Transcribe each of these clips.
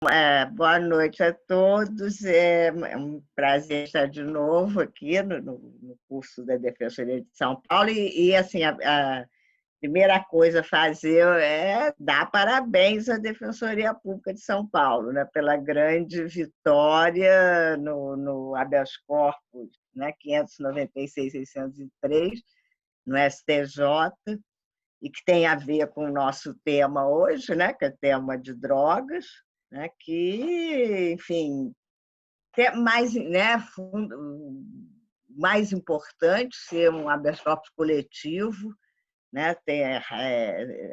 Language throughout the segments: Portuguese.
Boa noite a todos. É um prazer estar de novo aqui no curso da Defensoria de São Paulo. Assim, a primeira coisa a fazer é dar parabéns à Defensoria Pública de São Paulo, né, pela grande vitória no habeas corpus, né, 596.603, no STJ, e que tem a ver com o nosso tema hoje, né, que é o tema de drogas, né, que, enfim, mais, né, mais importante ser um habeas corpus coletivo, né,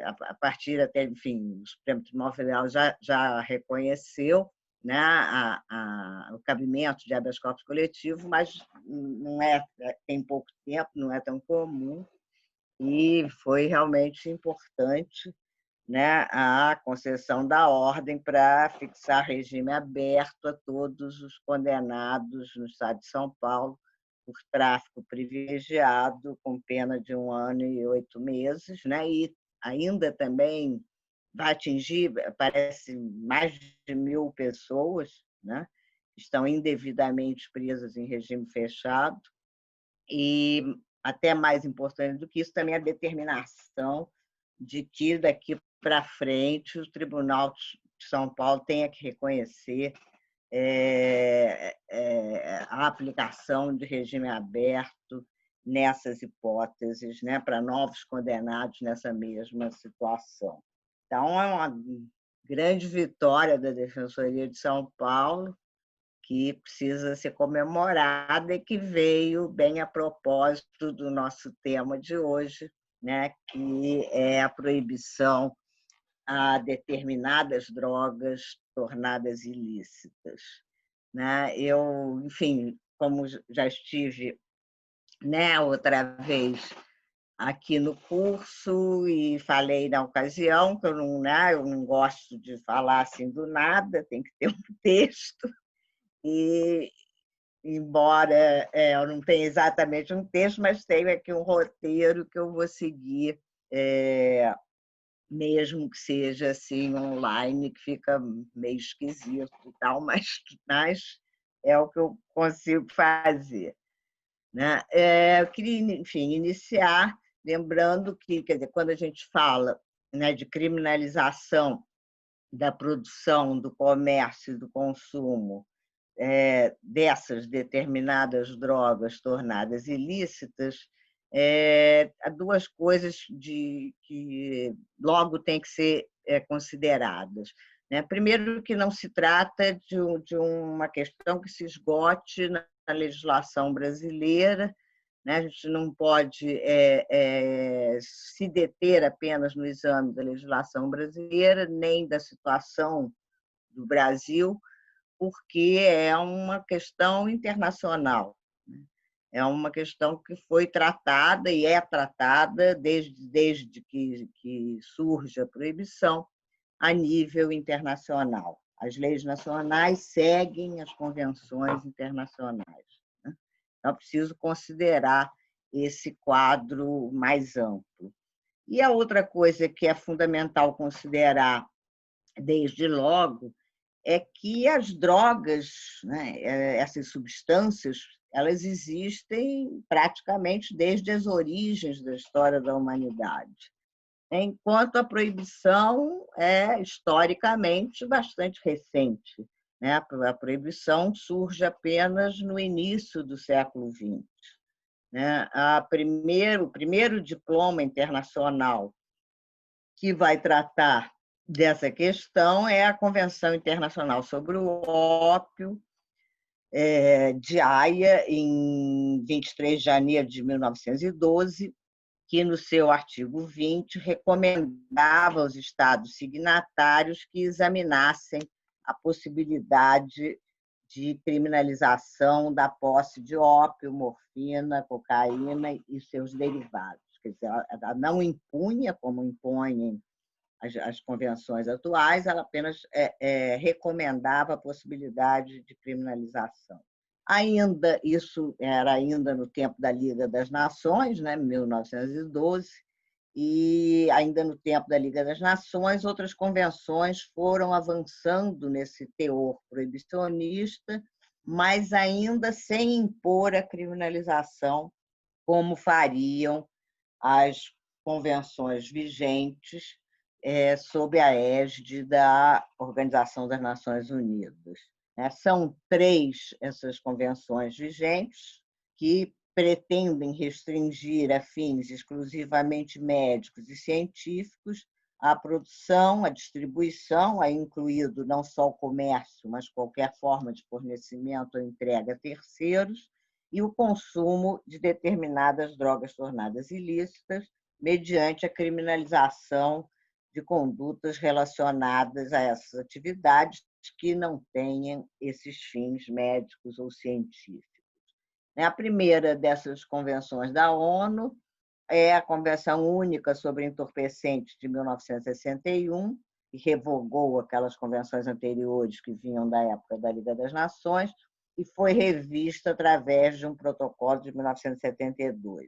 a partir até, enfim, o Supremo Tribunal Federal já reconheceu, né, o cabimento de habeas corpus coletivo, mas não tem pouco tempo, não é tão comum, e foi realmente importante, né, a concessão da ordem para fixar regime aberto a todos os condenados no estado de São Paulo por tráfico privilegiado, com pena de 1 ano e 8 meses, né, e ainda também vai atingir, parece, mais de 1.000 pessoas, né, que estão indevidamente presas em regime fechado, e até mais importante do que isso, também a determinação de que daqui para frente o Tribunal de São Paulo tenha que reconhecer a aplicação de regime aberto nessas hipóteses, né, para novos condenados nessa mesma situação. Então, é uma grande vitória da Defensoria de São Paulo, que precisa ser comemorada e que veio bem a propósito do nosso tema de hoje, né, que é a proibição a determinadas drogas tornadas ilícitas, né? Eu, enfim, como já estive, né, outra vez aqui no curso e falei na ocasião que eu não, né, eu não gosto de falar assim do nada, tem que ter um texto, e embora eu não tenha exatamente um texto, mas tenho aqui um roteiro que eu vou seguir, mesmo que seja assim online, que fica meio esquisito e tal, mas é o que eu consigo fazer, né? Eu queria, enfim, iniciar lembrando que, quer dizer, quando a gente fala, né, de criminalização da produção, do comércio e do consumo dessas determinadas drogas tornadas ilícitas, há duas coisas que logo têm que ser consideradas, né? Primeiro, que não se trata de uma questão que se esgote na legislação brasileira, né? A gente não pode se deter apenas no exame da legislação brasileira, nem da situação do Brasil, porque é uma questão internacional. É uma questão que foi tratada e é tratada desde que surge a proibição a nível internacional. As leis nacionais seguem as convenções internacionais. Então, é preciso considerar esse quadro mais amplo. E a outra coisa que é fundamental considerar desde logo é que as drogas, né, essas substâncias, elas existem praticamente desde as origens da história da humanidade, enquanto a proibição é historicamente bastante recente, né? A proibição surge apenas no início do século XX, né? O primeiro diploma internacional que vai tratar dessa questão é a Convenção Internacional sobre o Ópio, de Haia, em 23 de janeiro de 1912, que, no seu artigo 20, recomendava aos Estados signatários que examinassem a possibilidade de criminalização da posse de ópio, morfina, cocaína e seus derivados. Quer dizer, ela não impunha, como impõem as convenções atuais, ela apenas recomendava a possibilidade de criminalização. Isso era ainda no tempo da Liga das Nações, né, 1912, e ainda no tempo da Liga das Nações, outras convenções foram avançando nesse teor proibicionista, mas ainda sem impor a criminalização, como fariam as convenções vigentes sob a égide da Organização das Nações Unidas. São 3 essas convenções vigentes que pretendem restringir a fins exclusivamente médicos e científicos a produção, a distribuição, aí incluído não só o comércio, mas qualquer forma de fornecimento ou entrega a terceiros, e o consumo de determinadas drogas tornadas ilícitas, mediante a criminalização de condutas relacionadas a essas atividades que não tenham esses fins médicos ou científicos. A primeira dessas convenções da ONU é a Convenção Única sobre Entorpecentes de 1961, que revogou aquelas convenções anteriores que vinham da época da Liga das Nações, e foi revista através de um protocolo de 1972.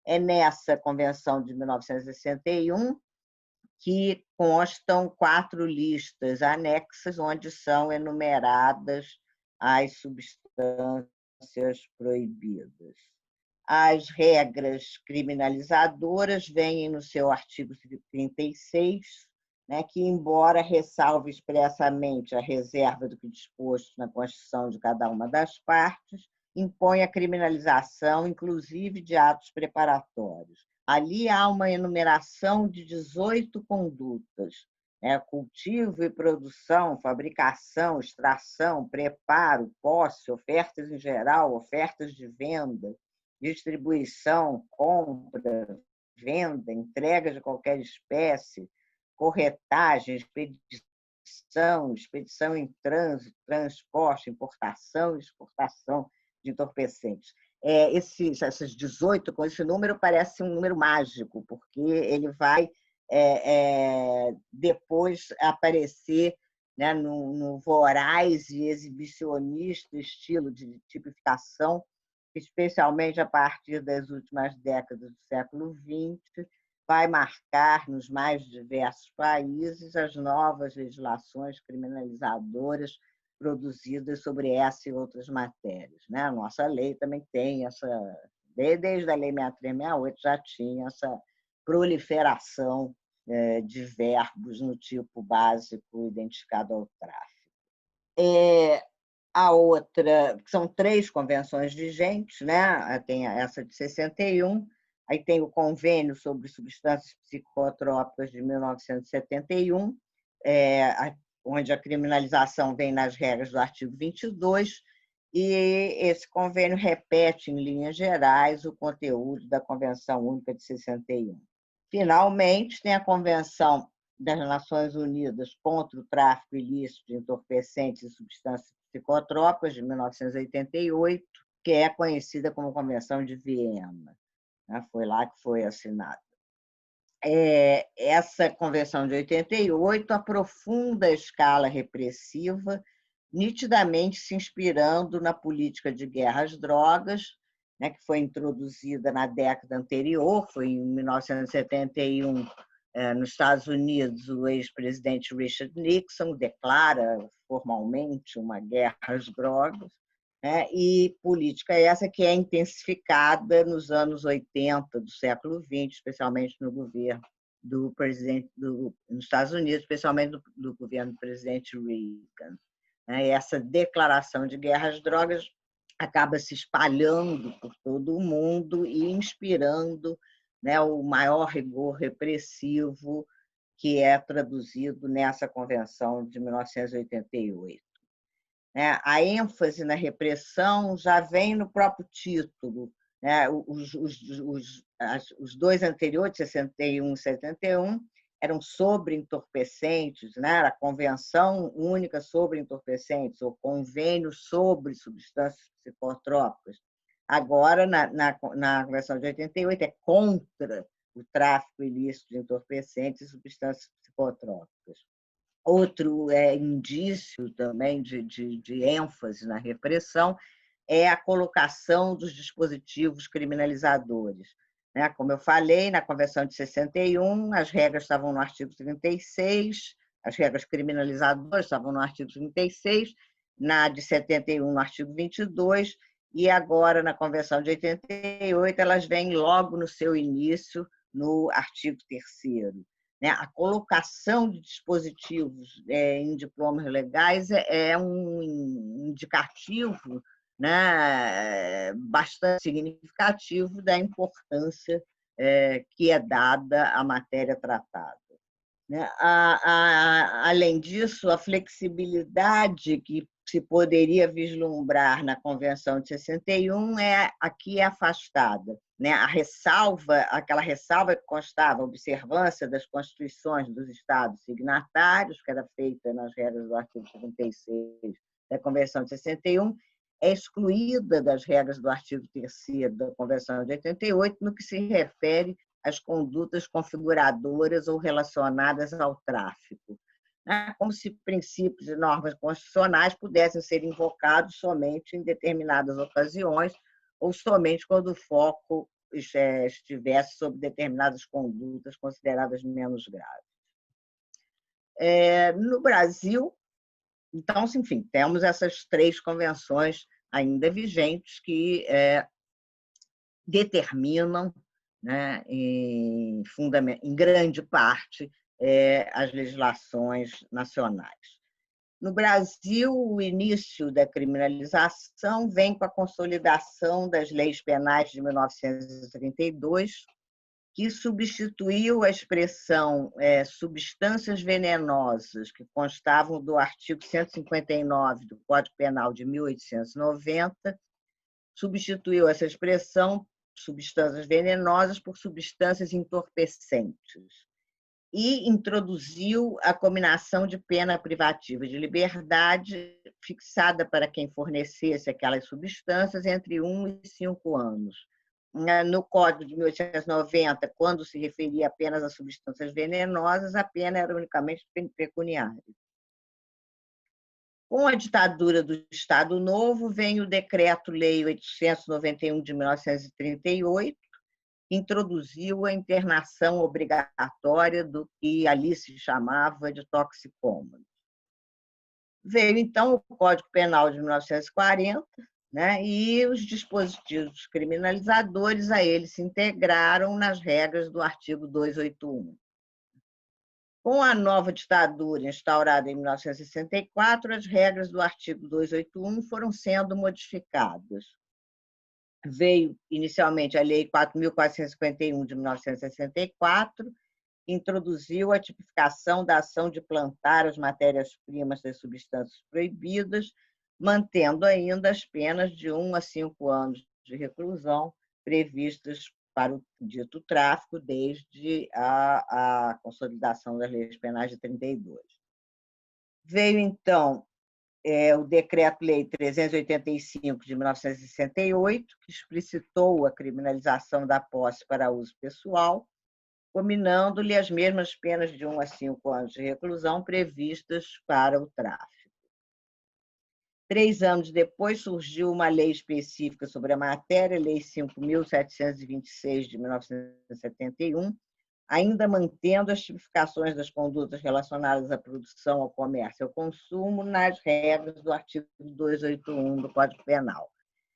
É nessa Convenção de 1961 que constam 4 listas anexas, onde são enumeradas as substâncias proibidas. As regras criminalizadoras vêm no seu artigo 36, que, embora ressalve expressamente a reserva do que disposto na Constituição de cada uma das partes, impõe a criminalização, inclusive, de atos preparatórios. Ali há uma enumeração de 18 condutas: cultivo e produção, fabricação, extração, preparo, posse, ofertas em geral, ofertas de venda, distribuição, compra, venda, entrega de qualquer espécie, corretagem, expedição em trânsito, transporte, importação e exportação de entorpecentes. Essas 18, com esse número, parece um número mágico, porque ele vai depois aparecer no voraz e exibicionista estilo de tipificação, especialmente a partir das últimas décadas do século XX, vai marcar nos mais diversos países as novas legislações criminalizadoras produzidas sobre essa e outras matérias. A nossa lei também tem essa, desde a Lei 6368 já tinha essa proliferação de verbos no tipo básico identificado ao tráfico. A outra, são 3 convenções vigentes, tem essa de 61, aí tem o Convênio sobre Substâncias Psicotrópicas de 1971, onde a criminalização vem nas regras do artigo 22, e esse convênio repete, em linhas gerais, o conteúdo da Convenção Única de 61. Finalmente, tem a Convenção das Nações Unidas contra o Tráfico Ilícito de Entorpecentes e Substâncias Psicotrópicas, de 1988, que é conhecida como Convenção de Viena. Foi lá que foi assinada. Essa Convenção de 88 aprofunda a escala repressiva, nitidamente se inspirando na política de guerra às drogas, que foi introduzida na década anterior, foi em 1971, nos Estados Unidos, o ex-presidente Richard Nixon declara formalmente uma guerra às drogas, e política essa que é intensificada nos anos 80 do século XX, especialmente no governo do presidente nos Estados Unidos, especialmente do governo do presidente Reagan. Essa declaração de guerra às drogas acaba se espalhando por todo o mundo e inspirando o maior rigor repressivo que é traduzido nessa Convenção de 1988. A ênfase na repressão já vem no próprio título. Os 2 anteriores, 61 e 71, eram sobre entorpecentes, a Convenção Única sobre Entorpecentes, ou Convênio sobre Substâncias Psicotrópicas. Agora, na Convenção de 88, é contra o tráfico ilícito de entorpecentes e substâncias psicotrópicas. Outro indício também de ênfase na repressão é a colocação dos dispositivos criminalizadores. né? Como eu falei, na Convenção de 61, as regras estavam no artigo 36, as regras criminalizadoras estavam no artigo 36, na de 71, no artigo 22, e agora, na Convenção de 88, elas vêm logo no seu início, no artigo 3º. Né? A colocação de dispositivos em diplomas legais é um indicativo, né, bastante significativo da importância que é dada à matéria tratada. Né? Além disso, a flexibilidade que se poderia vislumbrar na Convenção de 61 aqui é afastada. Né? Aquela ressalva que constava a observância das constituições dos Estados signatários, que era feita nas regras do artigo 56 da Convenção de 61, é excluída das regras do artigo 3º da Convenção de 88, no que se refere às condutas configuradoras ou relacionadas ao tráfico, como se princípios e normas constitucionais pudessem ser invocados somente em determinadas ocasiões ou somente quando o foco estivesse sobre determinadas condutas consideradas menos graves. No Brasil, então, enfim, temos essas 3 convenções ainda vigentes que determinam, né, em grande parte, as legislações nacionais. No Brasil, o início da criminalização vem com a consolidação das leis penais de 1932, que substituiu a expressão substâncias venenosas, que constavam do artigo 159 do Código Penal de 1890, substituiu essa expressão substâncias venenosas por substâncias entorpecentes e introduziu a cominação de pena privativa de liberdade fixada para quem fornecesse aquelas substâncias entre 1 e 5 anos. No Código de 1890, quando se referia apenas a substâncias venenosas, a pena era unicamente pecuniária. Com a ditadura do Estado Novo, vem o Decreto-Lei 891 de 1938, que introduziu a internação obrigatória do que ali se chamava de toxicômano. Veio, então, o Código Penal de 1940, né, e os dispositivos criminalizadores a ele se integraram nas regras do artigo 281. Com a nova ditadura instaurada em 1964, as regras do artigo 281 foram sendo modificadas. Veio, inicialmente, a Lei 4.451, de 1964, que introduziu a tipificação da ação de plantar as matérias-primas das substâncias proibidas, mantendo ainda as penas de 1 a 5 anos de reclusão previstas para o dito tráfico desde a consolidação das leis penais de 32. Veio, então, o Decreto-Lei 385, de 1968, que explicitou a criminalização da posse para uso pessoal, combinando-lhe as mesmas penas de 1 a 5 anos de reclusão previstas para o tráfico. 3 anos depois, surgiu uma lei específica sobre a matéria, Lei 5.726, de 1971, ainda mantendo as tipificações das condutas relacionadas à produção, ao comércio e ao consumo nas regras do artigo 281 do Código Penal.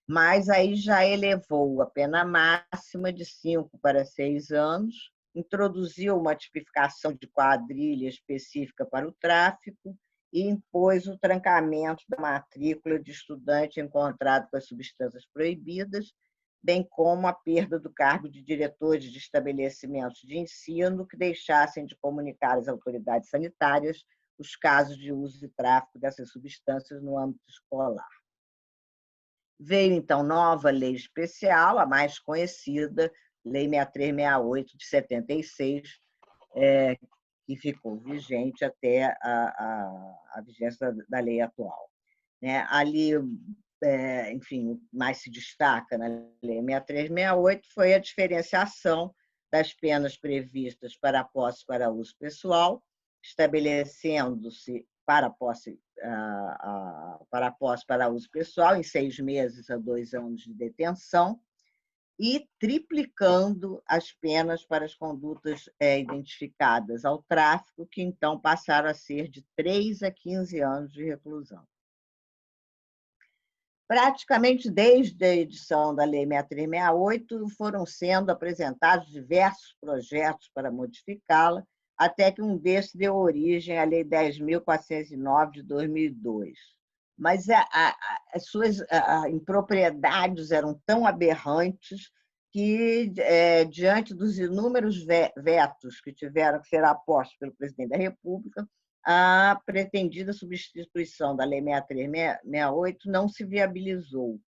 Mas aí já elevou a pena máxima de 5 para 6 anos, introduziu uma tipificação de quadrilha específica para o tráfico e impôs o trancamento da matrícula de estudante encontrado com as substâncias proibidas, bem como a perda do cargo de diretores de estabelecimentos de ensino que deixassem de comunicar às autoridades sanitárias os casos de uso e tráfico dessas substâncias no âmbito escolar. Veio, então, nova lei especial, a mais conhecida, Lei 6368, de 76, que ficou vigente até a vigência da lei atual. Ali, enfim, o que mais se destaca na Lei 6368 foi a diferenciação das penas previstas para a posse para uso pessoal, estabelecendo-se para a posse para uso pessoal em 6 meses a 2 anos de detenção, e triplicando as penas para as condutas identificadas ao tráfico, que então passaram a ser de 3 a 15 anos de reclusão. Praticamente desde a edição da Lei 6368, foram sendo apresentados diversos projetos para modificá-la, até que um desses deu origem à Lei 10.409, de 2002. Mas as suas impropriedades eram tão aberrantes que, diante dos inúmeros vetos que tiveram que ser apostos pelo presidente da República, a pretendida substituição da Lei 6368 não se viabilizou,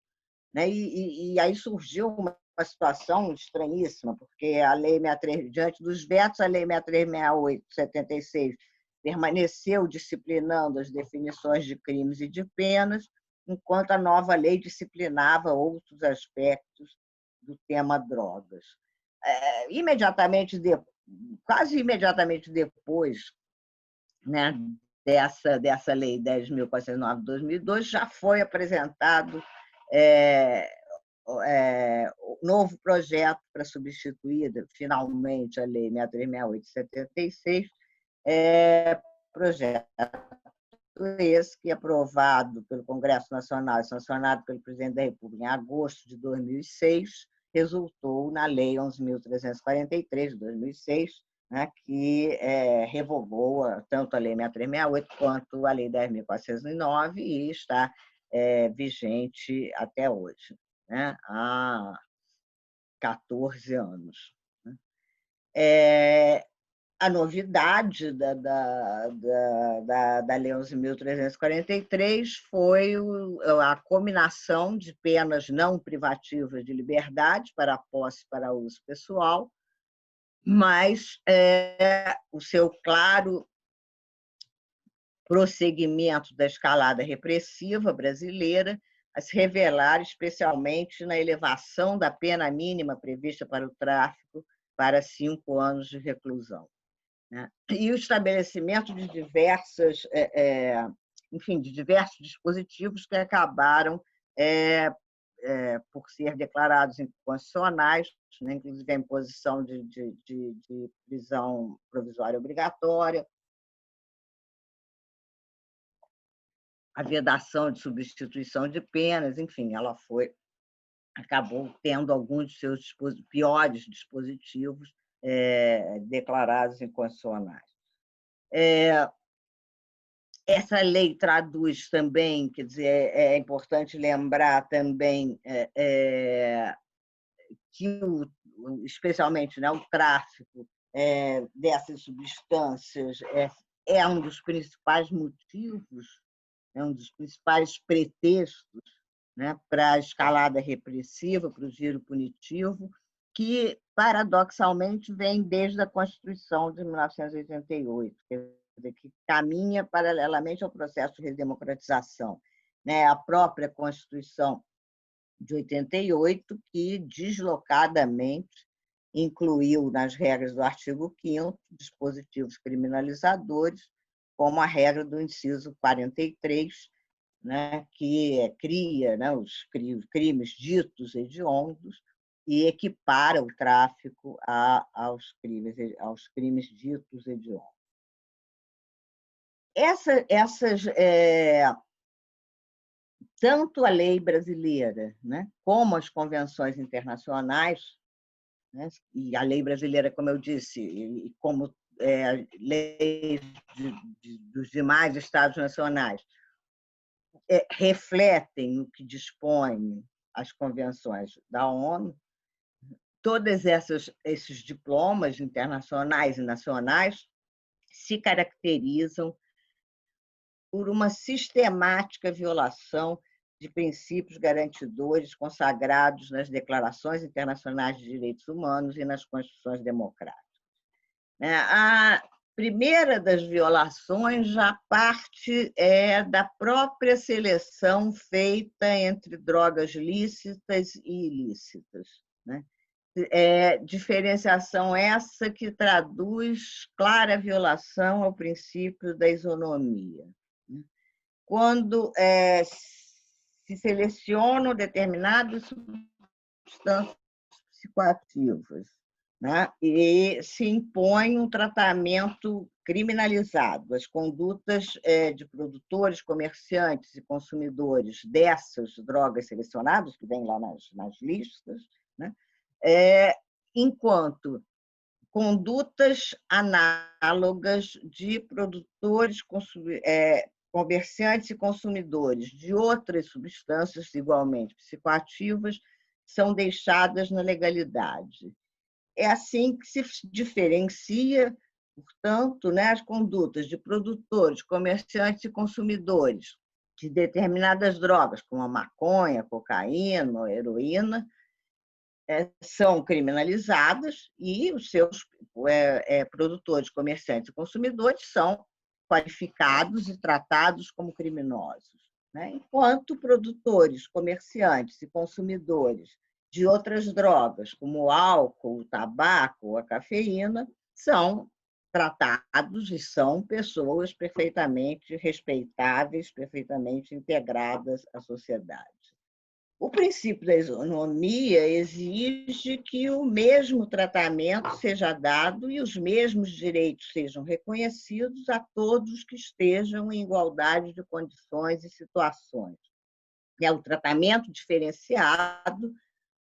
né? E aí surgiu uma situação estranhíssima, porque a Lei 63, diante dos vetos, a Lei 6368 de 76 permaneceu disciplinando as definições de crimes e de penas, enquanto a nova lei disciplinava outros aspectos do tema drogas. Quase imediatamente depois, né, dessa Lei 10.409 de 2002, já foi apresentado novo projeto para substituir, finalmente, a Lei 6368 de 76, projeto esse que, aprovado pelo Congresso Nacional e sancionado pelo presidente da República em agosto de 2006, resultou na Lei 11.343, de 2006, né, que revogou tanto a Lei 6368 quanto a Lei 10.409 e está vigente até hoje, né, há 14 anos. A novidade da Lei 11.343 foi a combinação de penas não privativas de liberdade para a posse para uso pessoal, mas o seu claro prosseguimento da escalada repressiva brasileira a se revelar especialmente na elevação da pena mínima prevista para o tráfico para 5 anos de reclusão, né? E o estabelecimento de diversos dispositivos que acabaram por ser declarados inconstitucionais, né? Inclusive a imposição de prisão provisória obrigatória, a vedação de substituição de penas, enfim, ela acabou tendo alguns de seus piores dispositivos declarados inconstitucionais. Essa lei traduz também, quer dizer, é importante lembrar também que, especialmente, né, o tráfico dessas substâncias é um dos principais motivos, é um dos principais pretextos, né, para a escalada repressiva, para o giro punitivo, que, paradoxalmente, vem desde a Constituição de 1988, que caminha paralelamente ao processo de redemocratização, né? A própria Constituição de 88, que deslocadamente incluiu nas regras do artigo 5º dispositivos criminalizadores, como a regra do inciso 43, né, que cria, né, os crimes ditos hediondos e equipara o tráfico aos crimes ditos hediondos. Tanto a lei brasileira, né, como as convenções internacionais, né, e a lei brasileira, como eu disse, e como leis dos demais Estados nacionais, refletem o que dispõem as convenções da ONU. Todos esses diplomas internacionais e nacionais se caracterizam por uma sistemática violação de princípios garantidores consagrados nas declarações internacionais de direitos humanos e nas constituições democráticas. A primeira das violações já parte da própria seleção feita entre drogas lícitas e ilícitas, né? Diferenciação essa que traduz clara violação ao princípio da isonomia. Quando se selecionam determinadas substâncias psicoativas, né? E se impõe um tratamento criminalizado. As condutas de produtores, comerciantes e consumidores dessas drogas selecionadas, que vêm lá nas listas, né? Enquanto condutas análogas de produtores, comerciantes e consumidores de outras substâncias igualmente psicoativas são deixadas na legalidade. É assim que se diferencia, portanto, né, as condutas de produtores, comerciantes e consumidores de determinadas drogas, como a maconha, a cocaína, a heroína, são criminalizadas e os seus produtores, comerciantes e consumidores são qualificados e tratados como criminosos, né? Enquanto produtores, comerciantes e consumidores de outras drogas, como o álcool, o tabaco, a cafeína, são tratados e são pessoas perfeitamente respeitáveis, perfeitamente integradas à sociedade. O princípio da isonomia exige que o mesmo tratamento seja dado e os mesmos direitos sejam reconhecidos a todos que estejam em igualdade de condições e situações. O tratamento diferenciado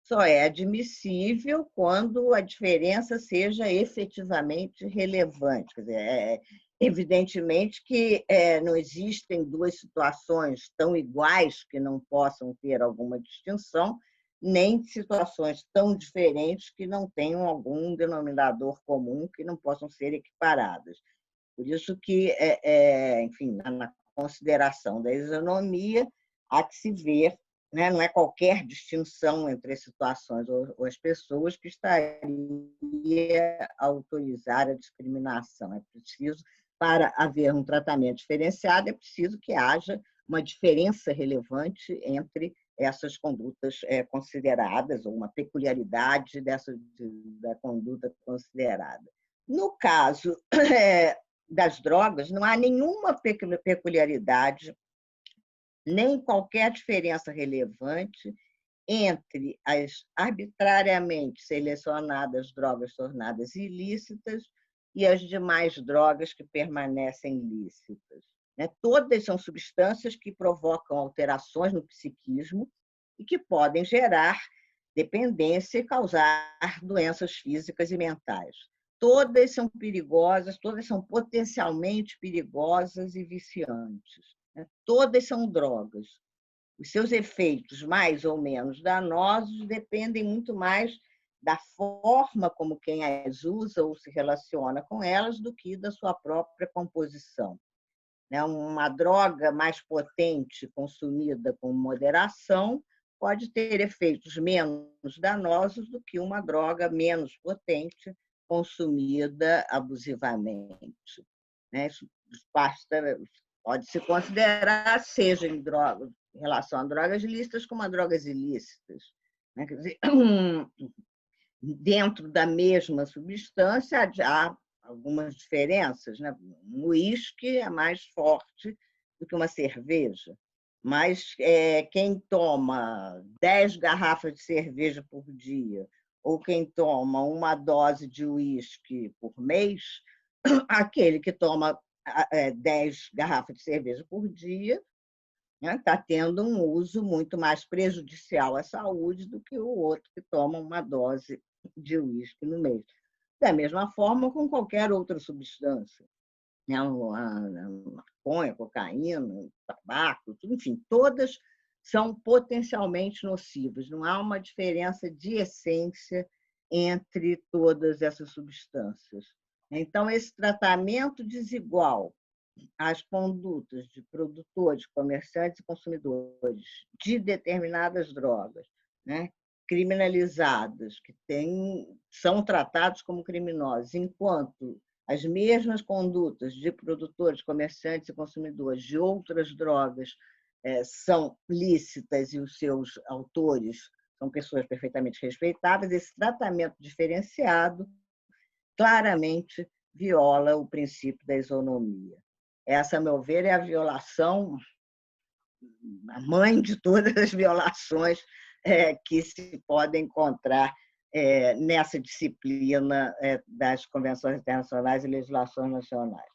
só é admissível quando a diferença seja efetivamente relevante. Quer dizer, evidentemente que não existem duas situações tão iguais que não possam ter alguma distinção, nem situações tão diferentes que não tenham algum denominador comum que não possam ser equiparadas. Por isso que, enfim, na consideração da isonomia, há que se ver, né, não é qualquer distinção entre as situações ou as pessoas que estaria a autorizar a discriminação. É preciso, para haver um tratamento diferenciado, é preciso que haja uma diferença relevante entre essas condutas consideradas, ou uma peculiaridade da conduta considerada. No caso das drogas, não há nenhuma peculiaridade, nem qualquer diferença relevante entre as arbitrariamente selecionadas drogas tornadas ilícitas e as demais drogas que permanecem lícitas. Todas são substâncias que provocam alterações no psiquismo e que podem gerar dependência e causar doenças físicas e mentais. Todas são perigosas, todas são potencialmente perigosas e viciantes. Todas são drogas. Os seus efeitos, mais ou menos danosos, dependem muito mais da forma como quem as usa ou se relaciona com elas do que da sua própria composição. Uma droga mais potente, consumida com moderação, pode ter efeitos menos danosos do que uma droga menos potente, consumida abusivamente. Isso pode-se considerar, seja em relação a drogas lícitas como a drogas ilícitas. Quer dizer, dentro da mesma substância há algumas diferenças. Um uísque é mais forte do que uma cerveja, mas quem toma 10 garrafas de cerveja por dia ou quem toma uma dose de uísque por mês, aquele que toma 10 garrafas de cerveja por dia está tendo um uso muito mais prejudicial à saúde do que o outro que toma uma dose de uísque no mês. Da mesma forma com qualquer outra substância. A maconha, a cocaína, tabaco, enfim, todas são potencialmente nocivas. Não há uma diferença de essência entre todas essas substâncias. Então, esse tratamento desigual às condutas de produtores, comerciantes e consumidores de determinadas drogas, criminalizadas, que são tratados como criminosos, enquanto as mesmas condutas de produtores, comerciantes e consumidores de outras drogas são lícitas e os seus autores são pessoas perfeitamente respeitáveis, esse tratamento diferenciado claramente viola o princípio da isonomia. Essa, a meu ver, é a violação, a mãe de todas as violações que se podem encontrar nessa disciplina das convenções internacionais e legislações nacionais.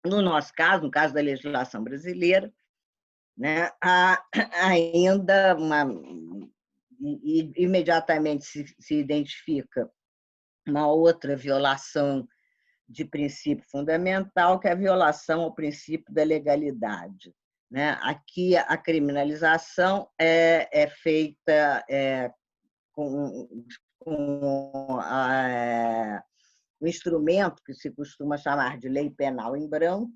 No nosso caso, no caso da legislação brasileira, né, há ainda imediatamente se identifica uma outra violação de princípio fundamental, que é a violação ao princípio da legalidade. Né? Aqui, a criminalização é feita com o instrumento que se costuma chamar de lei penal em branco,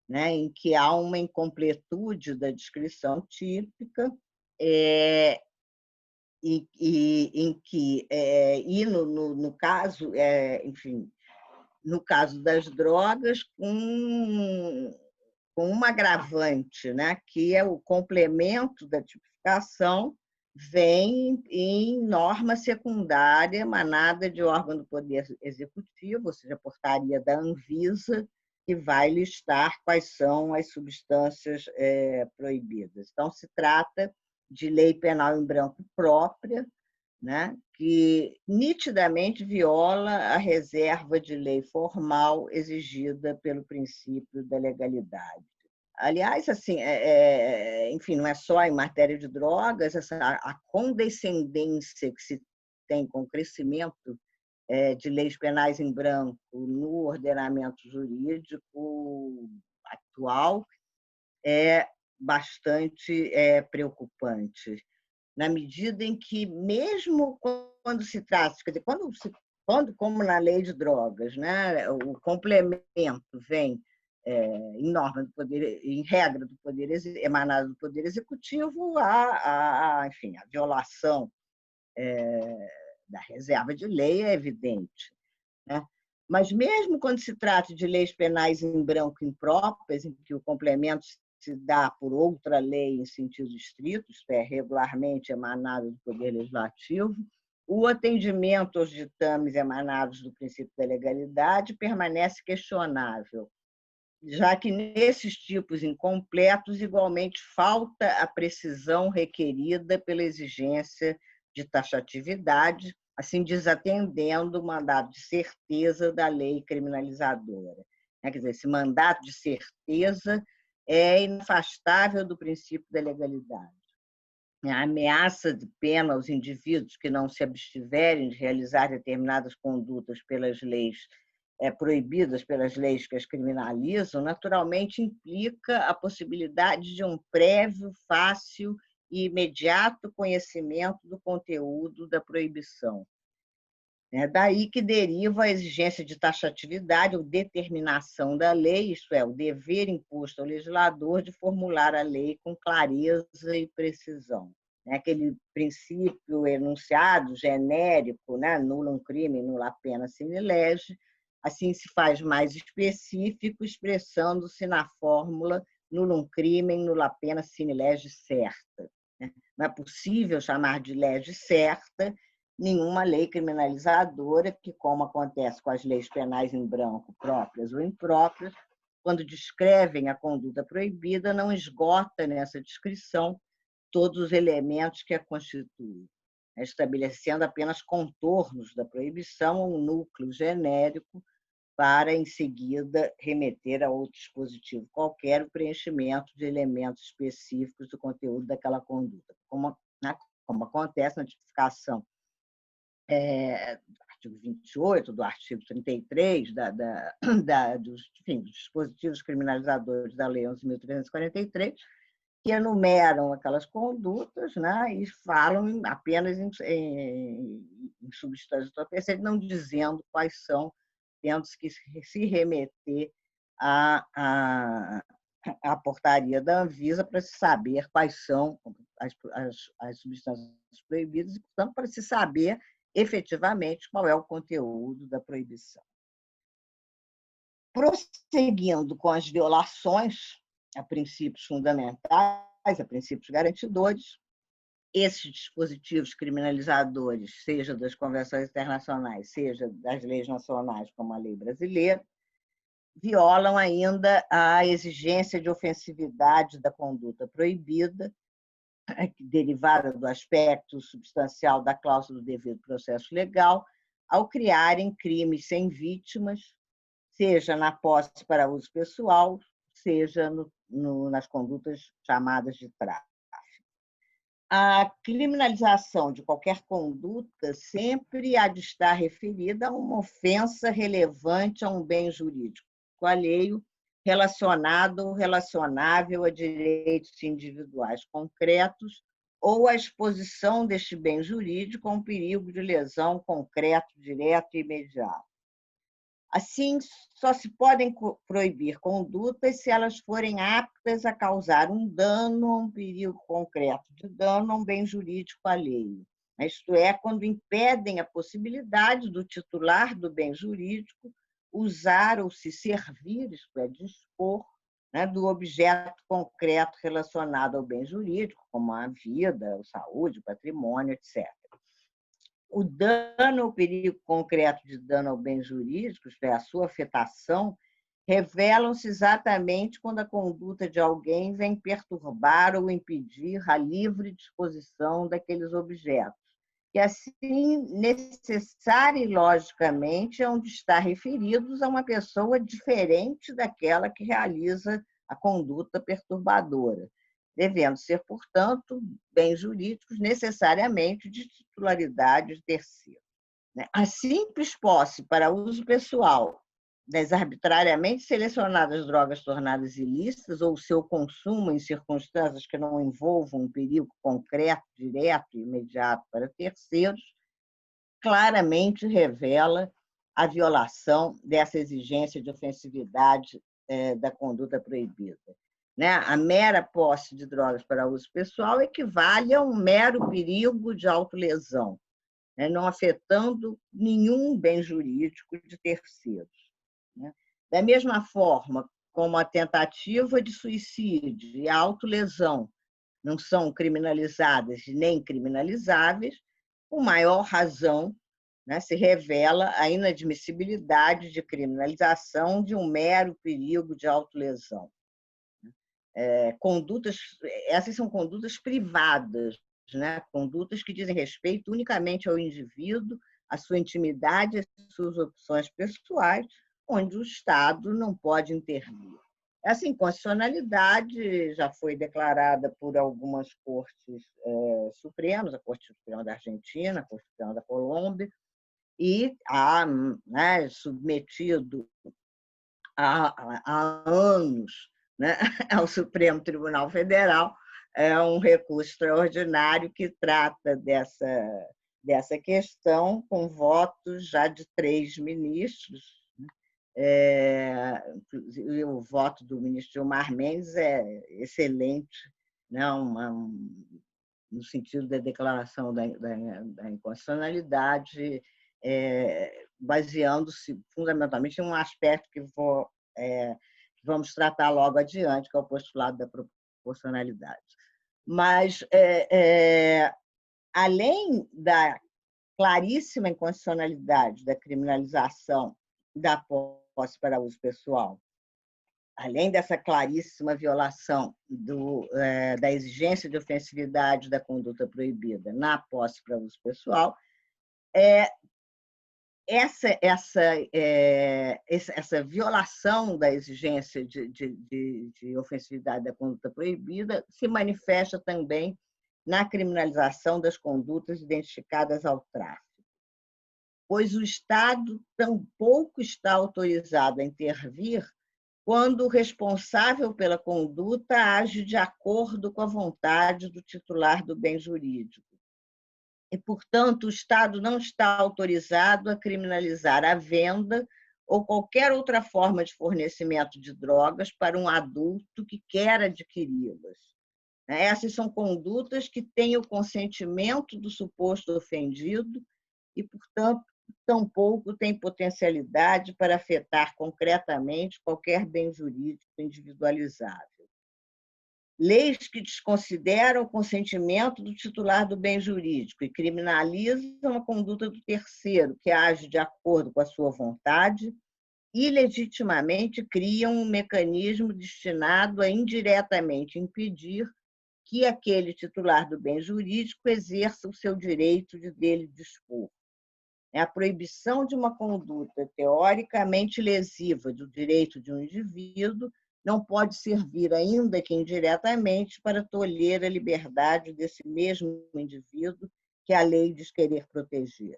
né? Em que há uma incompletude da descrição típica, no caso, enfim, no caso das drogas, com uma agravante, né, que é o complemento da tipificação, vem em norma secundária emanada de órgão do Poder Executivo, ou seja, a portaria da Anvisa, que vai listar quais são as substâncias proibidas. Então, se trata de lei penal em branco própria, né, que nitidamente viola a reserva de lei formal exigida pelo princípio da legalidade. Aliás, assim, enfim, não é só em matéria de drogas, a condescendência que se tem com o crescimento de leis penais em branco no ordenamento jurídico atual é bastante preocupante, na medida em que, mesmo quando se trata, quer dizer, como na lei de drogas, né, o complemento vem em norma do poder, em regra do poder emanada do Poder Executivo, enfim, a violação da reserva de lei é evidente, né? Mas mesmo quando se trata de leis penais em branco impróprias, em que o complemento se dá por outra lei em sentido estrito, isto é, regularmente emanada do Poder Legislativo, o atendimento aos ditames emanados do princípio da legalidade permanece questionável, já que nesses tipos incompletos, igualmente, falta a precisão requerida pela exigência de taxatividade, assim desatendendo o mandato de certeza da lei criminalizadora. Quer dizer, esse mandato de certeza é inafastável do princípio da legalidade. A ameaça de pena aos indivíduos que não se abstiverem de realizar determinadas condutas pelas leis proibidas pelas leis que as criminalizam, naturalmente implica a possibilidade de um prévio, fácil e imediato conhecimento do conteúdo da proibição. É daí que deriva a exigência de taxatividade ou determinação da lei, isto é, o dever imposto ao legislador de formular a lei com clareza e precisão. Aquele princípio enunciado, genérico, né? Nullum crimen, nulla pena sine lege, assim se faz mais específico, expressando-se na fórmula nullum crimen, nulla pena sine lege certa. Não é possível chamar de lege certa nenhuma lei criminalizadora que, como acontece com as leis penais em branco, próprias ou impróprias, quando descrevem a conduta proibida, não esgota nessa descrição todos os elementos que a constituem, estabelecendo apenas contornos da proibição ou um núcleo genérico para, em seguida, remeter a outro dispositivo qualquer o preenchimento de elementos específicos do conteúdo daquela conduta, como acontece na tipificação do artigo 28, do artigo 33, dos dispositivos criminalizadores da Lei 11.343, que enumeram aquelas condutas, né, e falam apenas em substância entorpecente, não dizendo quais são, tendo que se remeter à portaria da Anvisa para se saber quais são as substâncias proibidas e, portanto, para se saber efetivamente qual é o conteúdo da proibição. Prosseguindo com as violações a princípios fundamentais, a princípios garantidores, esses dispositivos criminalizadores, seja das convenções internacionais, seja das leis nacionais, como a lei brasileira, violam ainda a exigência de ofensividade da conduta proibida, derivada do aspecto substancial da cláusula do devido processo legal, ao criarem crimes sem vítimas, seja na posse para uso pessoal, seja nas condutas chamadas de tráfico. A criminalização de qualquer conduta sempre há de estar referida a uma ofensa relevante a um bem jurídico alheio, relacionado ou relacionável a direitos individuais concretos ou a exposição deste bem jurídico a um perigo de lesão concreto, direto e imediato. Assim, só se podem proibir condutas se elas forem aptas a causar um dano, um perigo concreto de dano a um bem jurídico alheio. Isto é, quando impedem a possibilidade do titular do bem jurídico usar ou se servir, isto é, dispor, do objeto concreto relacionado ao bem jurídico, como a vida, a saúde, o patrimônio, etc. O dano ou perigo concreto de dano ao bem jurídico, isto é, a sua afetação, revelam-se exatamente quando a conduta de alguém vem perturbar ou impedir a livre disposição daqueles objetos, que assim, necessária e logicamente, hão de estar referidos a uma pessoa diferente daquela que realiza a conduta perturbadora, devendo ser, portanto, bens jurídicos necessariamente de titularidade de terceiro. A simples posse para uso pessoal das arbitrariamente selecionadas drogas tornadas ilícitas ou seu consumo em circunstâncias que não envolvam um perigo concreto, direto e imediato para terceiros, claramente revela a violação dessa exigência de ofensividade da conduta proibida. A mera posse de drogas para uso pessoal equivale a um mero perigo de autolesão, não afetando nenhum bem jurídico de terceiros. Da mesma forma como a tentativa de suicídio e a autolesão não são criminalizadas nem criminalizáveis, com maior razão se revela a inadmissibilidade de criminalização de um mero perigo de autolesão. Essas são condutas privadas, condutas que dizem respeito unicamente ao indivíduo, à sua intimidade, às suas opções pessoais, onde o Estado não pode intervir. Essa inconstitucionalidade já foi declarada por algumas cortes supremas, a Corte Suprema da Argentina, a Corte Suprema da Colômbia, e há submetido há anos ao Supremo Tribunal Federal um recurso extraordinário que trata dessa questão, com votos já de 3 ministros. Inclusive, o voto do ministro Gilmar Mendes é excelente, no sentido da declaração da inconstitucionalidade, baseando-se fundamentalmente em um aspecto que vamos tratar logo adiante, que é o postulado da proporcionalidade. Mas, além da claríssima inconstitucionalidade da criminalização da posse para uso pessoal, além dessa claríssima violação da exigência de ofensividade da conduta proibida na posse para uso pessoal, essa violação da exigência de ofensividade da conduta proibida se manifesta também na criminalização das condutas identificadas ao tráfico, pois o Estado tampouco está autorizado a intervir quando o responsável pela conduta age de acordo com a vontade do titular do bem jurídico. E, portanto, o Estado não está autorizado a criminalizar a venda ou qualquer outra forma de fornecimento de drogas para um adulto que quer adquiri-las. Essas são condutas que têm o consentimento do suposto ofendido e, portanto, tampouco têm potencialidade para afetar concretamente qualquer bem jurídico individualizável. Leis que desconsideram o consentimento do titular do bem jurídico e criminalizam a conduta do terceiro, que age de acordo com a sua vontade, ilegitimamente criam um mecanismo destinado a indiretamente impedir que aquele titular do bem jurídico exerça o seu direito de dele dispor. A proibição de uma conduta teoricamente lesiva do direito de um indivíduo não pode servir, ainda que indiretamente, para tolher a liberdade desse mesmo indivíduo que a lei diz querer proteger.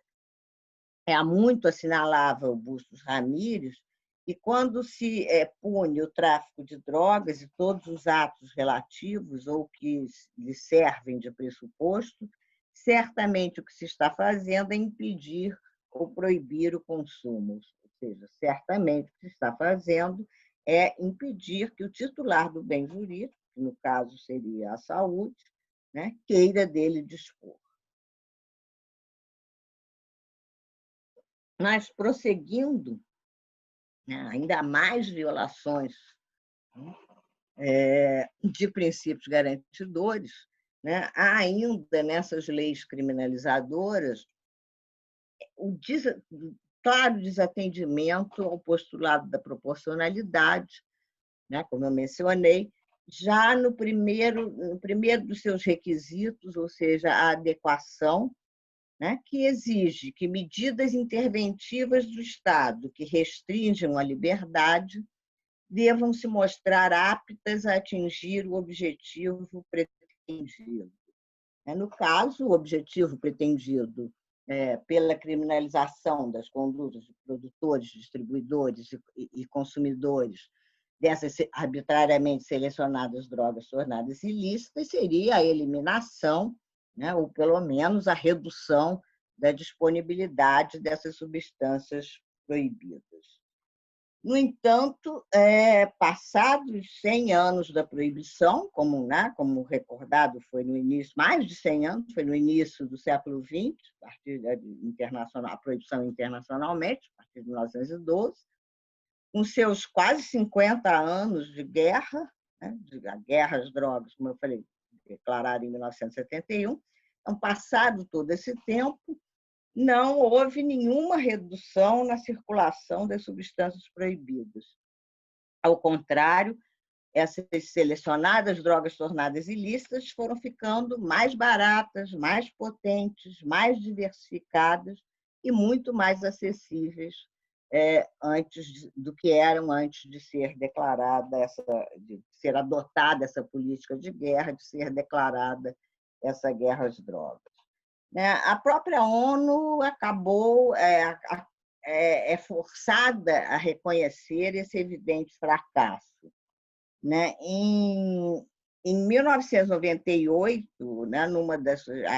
Há muito assinalava o Bustos Ramírez, e quando se pune o tráfico de drogas e todos os atos relativos ou que lhe servem de pressuposto, certamente o que se está fazendo é impedir ou proibir o consumo. Ou seja, certamente o que se está fazendo é impedir que o titular do bem jurídico, que no caso seria a saúde, né, queira dele dispor. Mas, prosseguindo, ainda mais violações de princípios garantidores, há ainda nessas leis criminalizadoras o claro desatendimento ao postulado da proporcionalidade, como eu mencionei, já no primeiro dos seus requisitos, ou seja, a adequação, que exige que medidas interventivas do Estado que restringam a liberdade devam se mostrar aptas a atingir o objetivo pretendido. No caso, o objetivo pretendido pela criminalização das condutas de produtores, distribuidores e consumidores dessas arbitrariamente selecionadas drogas tornadas ilícitas seria a eliminação, ou pelo menos a redução da disponibilidade dessas substâncias proibidas. No entanto, passados 100 anos da proibição, como recordado foi no início, mais de 100 anos, foi no início do século XX, a partir a proibição internacionalmente, a partir de 1912, com seus quase 50 anos de guerra, a guerra às drogas, como eu falei, declarada em 1971, então, passado todo esse tempo, não houve nenhuma redução na circulação das substâncias proibidas. Ao contrário, essas selecionadas drogas tornadas ilícitas foram ficando mais baratas, mais potentes, mais diversificadas e muito mais acessíveis antes do que eram antes de ser declarada de ser adotada essa política de guerra, de ser declarada essa guerra às drogas. A própria ONU acabou forçada a reconhecer esse evidente fracasso. Em 1998,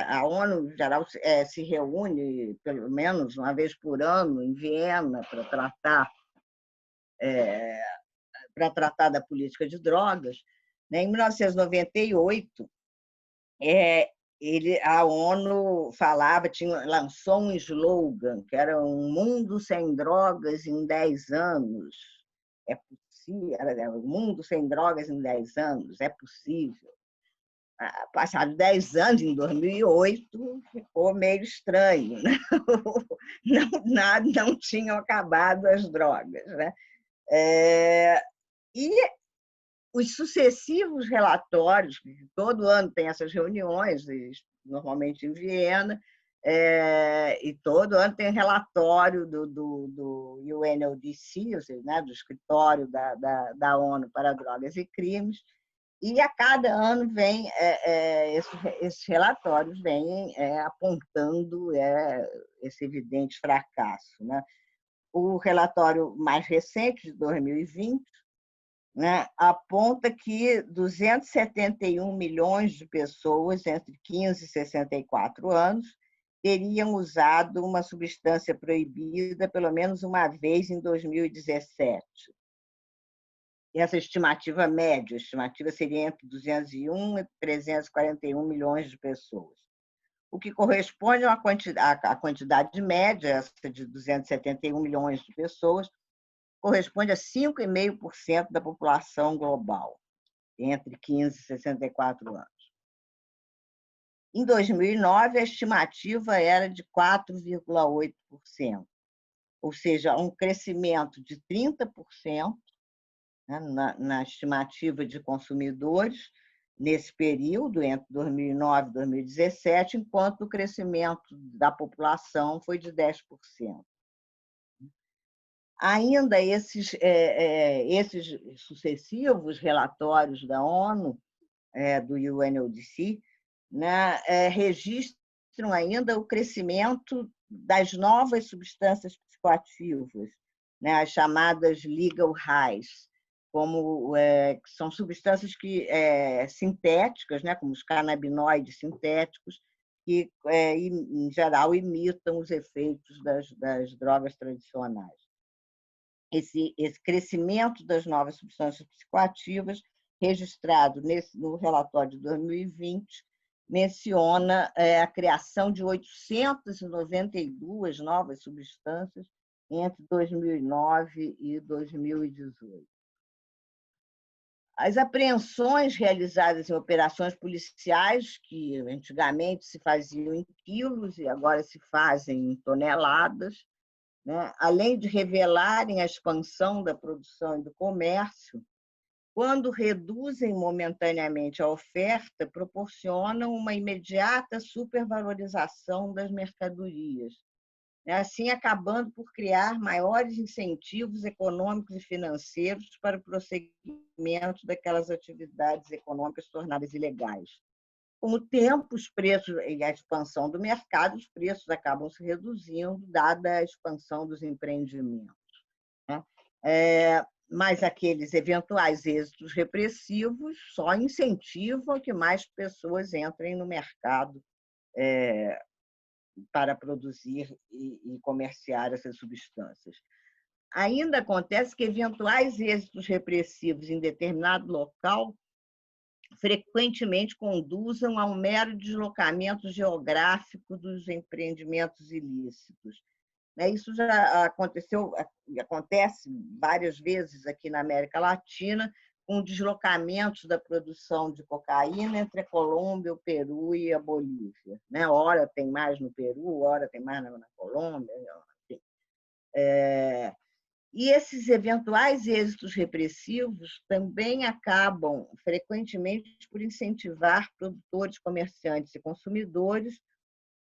a ONU em geral se reúne pelo menos uma vez por ano em Viena para tratar da política de drogas. Em 1998, a ONU lançou um slogan que era um mundo sem drogas em 10 anos. É possível, um mundo sem drogas em 10 anos, é possível. Passados 10 anos, em 2008, ficou meio estranho. Não tinham acabado as drogas. E os sucessivos relatórios, todo ano tem essas reuniões, normalmente em Viena, e todo ano tem relatório do UNODC, ou seja, do Escritório da ONU para Drogas e Crimes, e a cada ano vem esses relatórios vêm apontando esse evidente fracasso. O relatório mais recente, de 2020, aponta que 271 milhões de pessoas entre 15 e 64 anos teriam usado uma substância proibida pelo menos uma vez em 2017. E essa estimativa média, a estimativa seria entre 201 e 341 milhões de pessoas, o que corresponde à quantidade média, essa de 271 milhões de pessoas, corresponde a 5,5% da população global, entre 15 e 64 anos. Em 2009, a estimativa era de 4,8%, ou seja, um crescimento de 30% na estimativa de consumidores nesse período, entre 2009 e 2017, enquanto o crescimento da população foi de 10%. Ainda esses sucessivos relatórios da ONU, do UNODC, né, registram ainda o crescimento das novas substâncias psicoativas, né, as chamadas legal highs, que são substâncias sintéticas, né, como os canabinoides sintéticos, que, em geral, imitam os efeitos das drogas tradicionais. Esse crescimento das novas substâncias psicoativas, registrado no relatório de 2020, menciona a criação de 892 novas substâncias entre 2009 e 2018. As apreensões realizadas em operações policiais, que antigamente se faziam em quilos e agora se fazem em toneladas, né, além de revelarem a expansão da produção e do comércio, quando reduzem momentaneamente a oferta, proporcionam uma imediata supervalorização das mercadorias, né, assim acabando por criar maiores incentivos econômicos e financeiros para o prosseguimento daquelas atividades econômicas tornadas ilegais. Com o tempo, os preços e a expansão do mercado, os preços acabam se reduzindo, dada a expansão dos empreendimentos, né? Mas aqueles eventuais êxitos repressivos só incentivam que mais pessoas entrem no mercado para produzir e comerciar essas substâncias. Ainda acontece que eventuais êxitos repressivos em determinado local frequentemente conduzam a um mero deslocamento geográfico dos empreendimentos ilícitos. Isso já acontece várias vezes aqui na América Latina, com deslocamentos da produção de cocaína entre a Colômbia, o Peru e a Bolívia. Ora tem mais no Peru, ora tem mais na Colômbia. Enfim. E esses eventuais êxitos repressivos também acabam, frequentemente, por incentivar produtores, comerciantes e consumidores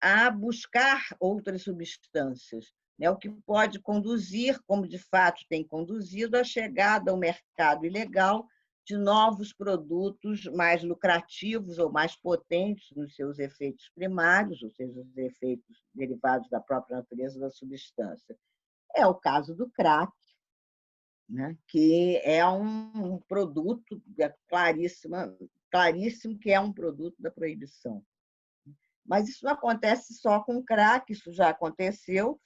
a buscar outras substâncias, né? O que pode conduzir, como de fato tem conduzido, à chegada ao mercado ilegal de novos produtos mais lucrativos ou mais potentes nos seus efeitos primários, ou seja, os efeitos derivados da própria natureza da substância. É o caso do crack, né, que é um produto claríssimo que é um produto da proibição. Mas isso não acontece só com o crack, isso já aconteceu,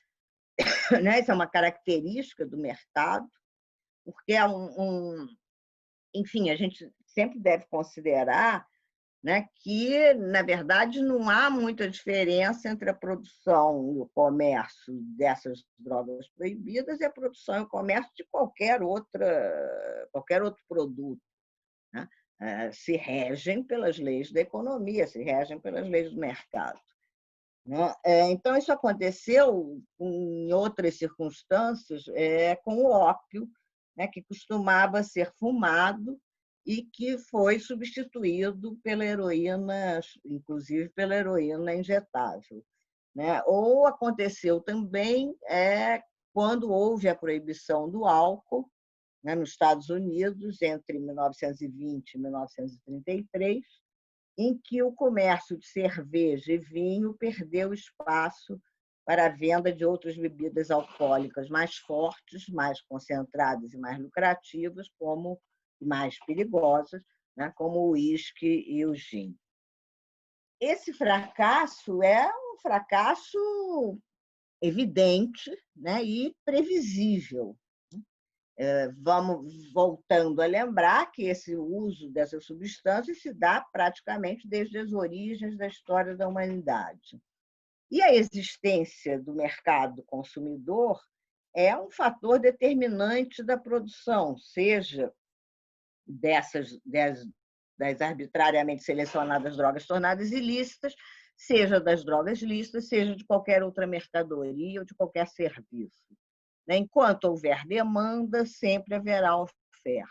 né? Isso é uma característica do mercado, porque enfim, a gente sempre deve considerar, né, que, na verdade, não há muita diferença entre a produção e o comércio dessas drogas proibidas e a produção e o comércio de qualquer outro produto, né? Se regem pelas leis da economia, se regem pelas leis do mercado, né? Então, isso aconteceu em outras circunstâncias com o ópio, né, que costumava ser fumado e que foi substituído pela heroína, inclusive pela heroína injetável, né? Ou aconteceu também quando houve a proibição do álcool, né, nos Estados Unidos, entre 1920 e 1933, em que o comércio de cerveja e vinho perdeu espaço para a venda de outras bebidas alcoólicas mais fortes, mais concentradas e mais lucrativas, mais perigosas, né, como o uísque e o gin. Esse fracasso é um fracasso evidente, né, e previsível. Vamos voltando a lembrar que esse uso dessas substâncias se dá praticamente desde as origens da história da humanidade. E a existência do mercado consumidor é um fator determinante da produção, seja das arbitrariamente selecionadas drogas tornadas ilícitas, seja das drogas lícitas, seja de qualquer outra mercadoria ou de qualquer serviço. Enquanto houver demanda, sempre haverá oferta.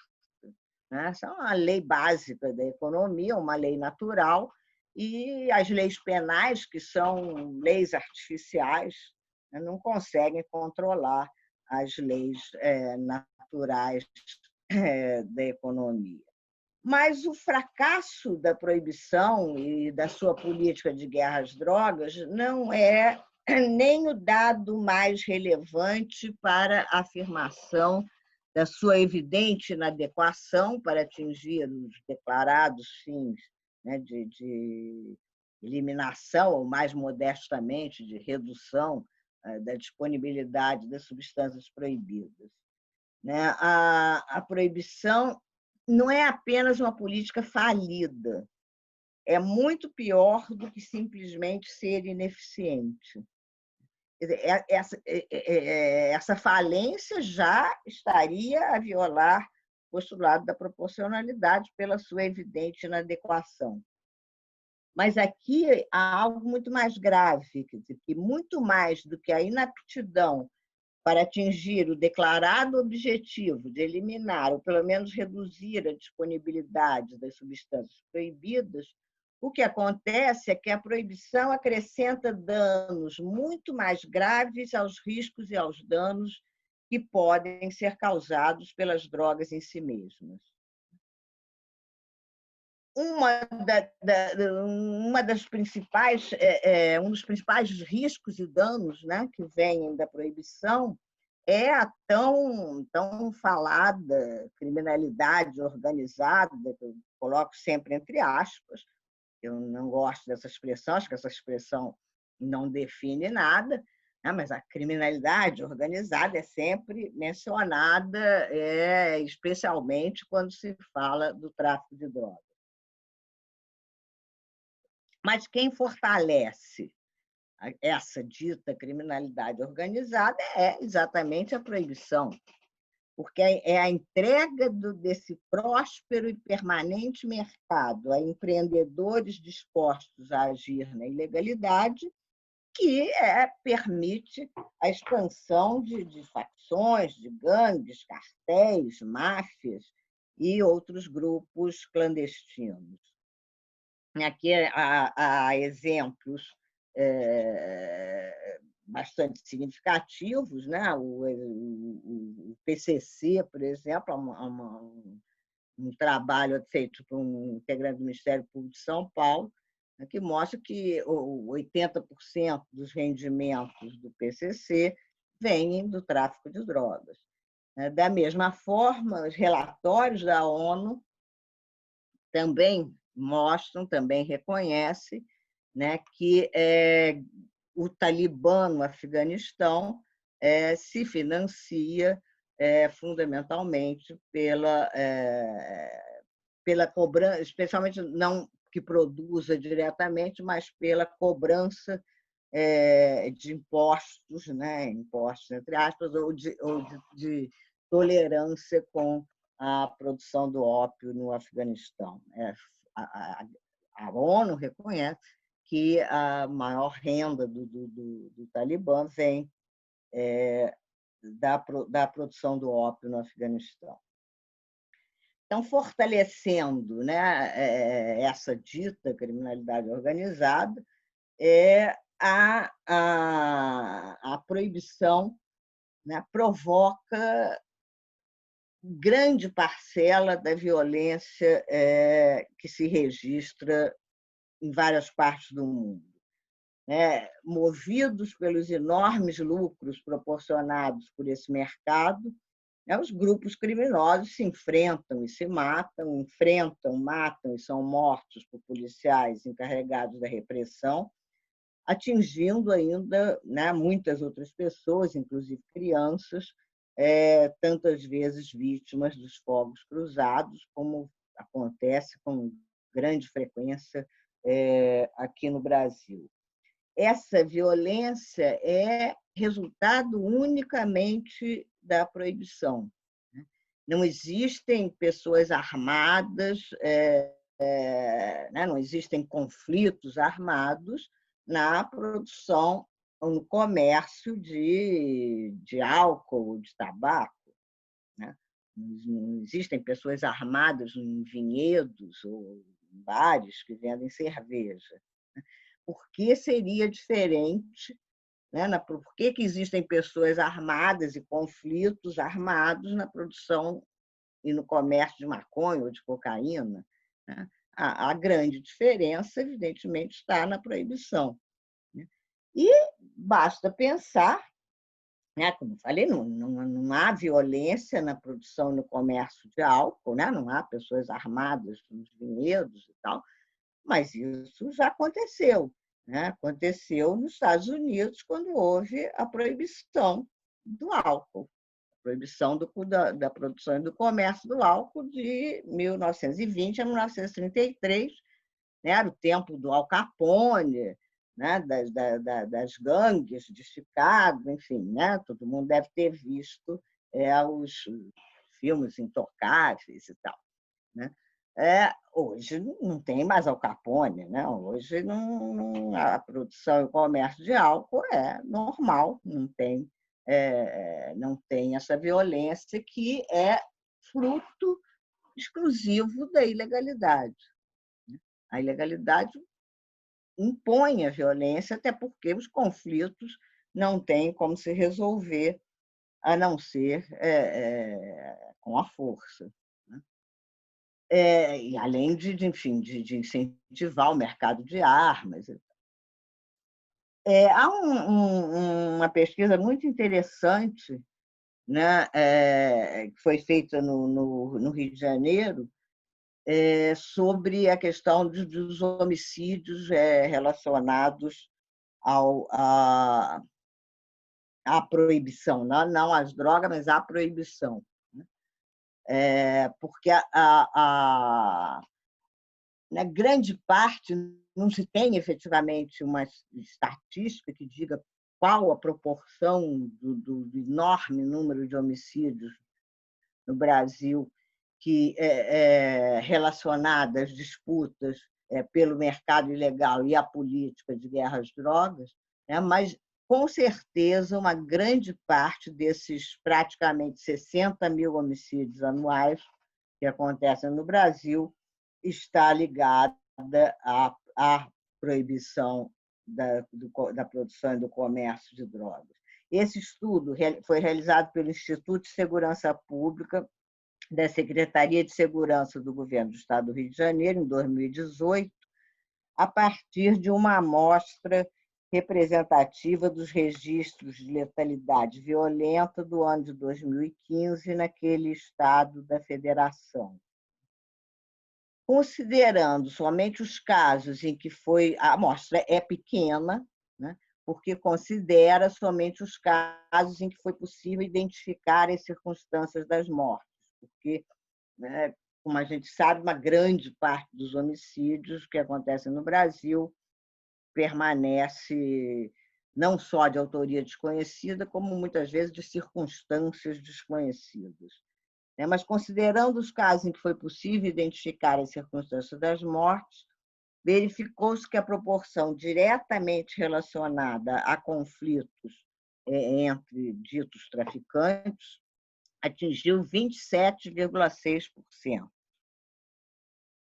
né? Essa é uma lei básica da economia, uma lei natural, e as leis penais, que são leis artificiais, né, não conseguem controlar as leis naturais da economia. Mas o fracasso da proibição e da sua política de guerra às drogas não é nem o dado mais relevante para a afirmação da sua evidente inadequação para atingir os declarados fins, né, de eliminação, ou mais modestamente, de redução da disponibilidade das substâncias proibidas. Né? A proibição não é apenas uma política falida, é muito pior do que simplesmente ser ineficiente. Essa falência já estaria a violar o postulado da proporcionalidade pela sua evidente inadequação. Mas aqui há algo muito mais grave, quer dizer, que muito mais do que a inaptidão para atingir o declarado objetivo de eliminar, ou pelo menos reduzir, a disponibilidade das substâncias proibidas, o que acontece é que a proibição acrescenta danos muito mais graves aos riscos e aos danos que podem ser causados pelas drogas em si mesmas. Uma das principais, um dos principais riscos e danos, né, que vêm da proibição é a tão falada criminalidade organizada, que eu coloco sempre entre aspas. Eu não gosto dessa expressão, acho que essa expressão não define nada, né, mas a criminalidade organizada é sempre mencionada, especialmente quando se fala do tráfico de drogas. Mas quem fortalece essa dita criminalidade organizada é exatamente a proibição, porque é a entrega desse próspero e permanente mercado a empreendedores dispostos a agir na ilegalidade que permite a expansão de facções, de gangues, cartéis, máfias e outros grupos clandestinos. Aqui há exemplos bastante significativos, né? O PCC, por exemplo, um trabalho feito por um integrante do Ministério Público de São Paulo, né, que mostra que 80% dos rendimentos do PCC vêm do tráfico de drogas. Da mesma forma, os relatórios da ONU também mostram, também reconhecem, né, que o Talibã no Afeganistão se financia fundamentalmente pela cobrança, especialmente não que produza diretamente, mas pela cobrança de impostos, né, impostos entre aspas, ou de tolerância com a produção do ópio no Afeganistão. A ONU reconhece que a maior renda do Talibã vem da produção do ópio no Afeganistão. Então, fortalecendo, né, essa dita criminalidade organizada, a proibição, né, provoca grande parcela da violência que se registra em várias partes do mundo. Movidos pelos enormes lucros proporcionados por esse mercado, os grupos criminosos se enfrentam e se matam, matam e são mortos por policiais encarregados da repressão, atingindo ainda, né, muitas outras pessoas, inclusive crianças, tantas vezes vítimas dos fogos cruzados, como acontece com grande frequência aqui no Brasil. Essa violência é resultado unicamente da proibição. Não existem pessoas armadas, não existem conflitos armados na produção, no comércio de álcool, de tabaco. Não existem pessoas armadas em vinhedos ou em bares que vendem cerveja. Por que seria diferente, né? Por que existem pessoas armadas e conflitos armados na produção e no comércio de maconha ou de cocaína? Né? A grande diferença, evidentemente, está na proibição. Né? E basta pensar, né? Como eu falei, não há violência na produção e no comércio de álcool, né? Não há pessoas armadas nos vinhedos e tal, mas isso já aconteceu. Né? Aconteceu nos Estados Unidos quando houve a proibição do álcool, a proibição da produção e do comércio do álcool de 1920 a 1933, né? Era o tempo do Al Capone, né? das gangues de Chicago, enfim, né? Todo mundo deve ter visto os filmes Intocáveis e tal. Né? Hoje não tem mais Al Capone, né? Hoje a produção e o comércio de álcool é normal, não tem essa violência que é fruto exclusivo da ilegalidade. A ilegalidade impõe a violência, até porque os conflitos não têm como se resolver a não ser com a força. E além enfim, de incentivar o mercado de armas. Há uma pesquisa muito interessante, né, que foi feita no Rio de Janeiro, sobre a questão dos homicídios relacionados à proibição, não às drogas, mas à proibição. Porque na grande parte não se tem efetivamente uma estatística que diga qual a proporção do enorme número de homicídios no Brasil que relacionada às disputas pelo mercado ilegal e à política de guerra às drogas, né? Mas, com certeza, uma grande parte desses praticamente 60 mil homicídios anuais que acontecem no Brasil está ligada à proibição da produção e do comércio de drogas. Esse estudo foi realizado pelo Instituto de Segurança Pública da Secretaria de Segurança do Governo do Estado do Rio de Janeiro, em 2018, a partir de uma amostra representativa dos registros de letalidade violenta do ano de 2015 naquele estado da federação. Considerando somente os casos em que a amostra é pequena, né, porque considera somente os casos em que foi possível identificar as circunstâncias das mortes, porque, né, como a gente sabe, uma grande parte dos homicídios que acontecem no Brasil permanece não só de autoria desconhecida, como muitas vezes de circunstâncias desconhecidas. Mas, considerando os casos em que foi possível identificar as circunstâncias das mortes, verificou-se que a proporção diretamente relacionada a conflitos entre ditos traficantes atingiu 27,6%.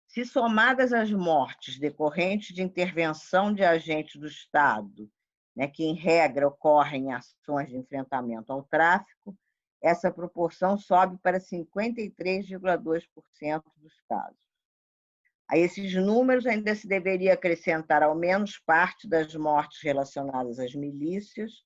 Se somadas as mortes decorrentes de intervenção de agentes do Estado, né, que, em regra, ocorrem em ações de enfrentamento ao tráfico, essa proporção sobe para 53,2% dos casos. A esses números ainda se deveria acrescentar ao menos parte das mortes relacionadas às milícias,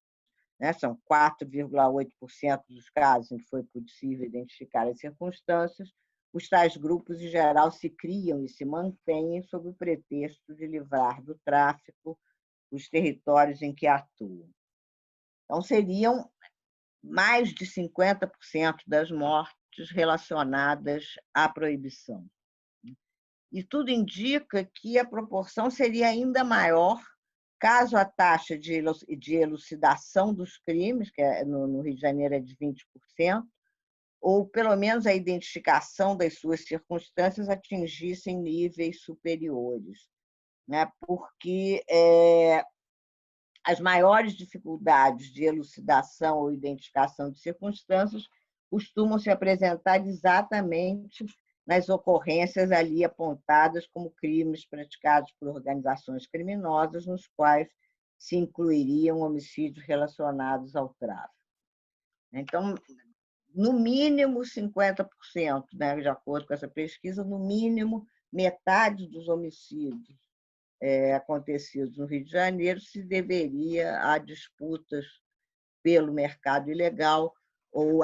né, são 4,8% dos casos em que foi possível identificar as circunstâncias. Os tais grupos, em geral, se criam e se mantêm sob o pretexto de livrar do tráfico os territórios em que atuam. Então, seriam mais de 50% das mortes relacionadas à proibição. E tudo indica que a proporção seria ainda maior caso a taxa de elucidação dos crimes, que no Rio de Janeiro é de 20%, ou pelo menos a identificação das suas circunstâncias atingissem níveis superiores, né? Porque as maiores dificuldades de elucidação ou identificação de circunstâncias costumam se apresentar exatamente nas ocorrências ali apontadas como crimes praticados por organizações criminosas, nos quais se incluiriam homicídios relacionados ao tráfico. Então, no mínimo 50%, né, de acordo com essa pesquisa, no mínimo metade dos homicídios acontecidos no Rio de Janeiro se deveria a disputas pelo mercado ilegal ou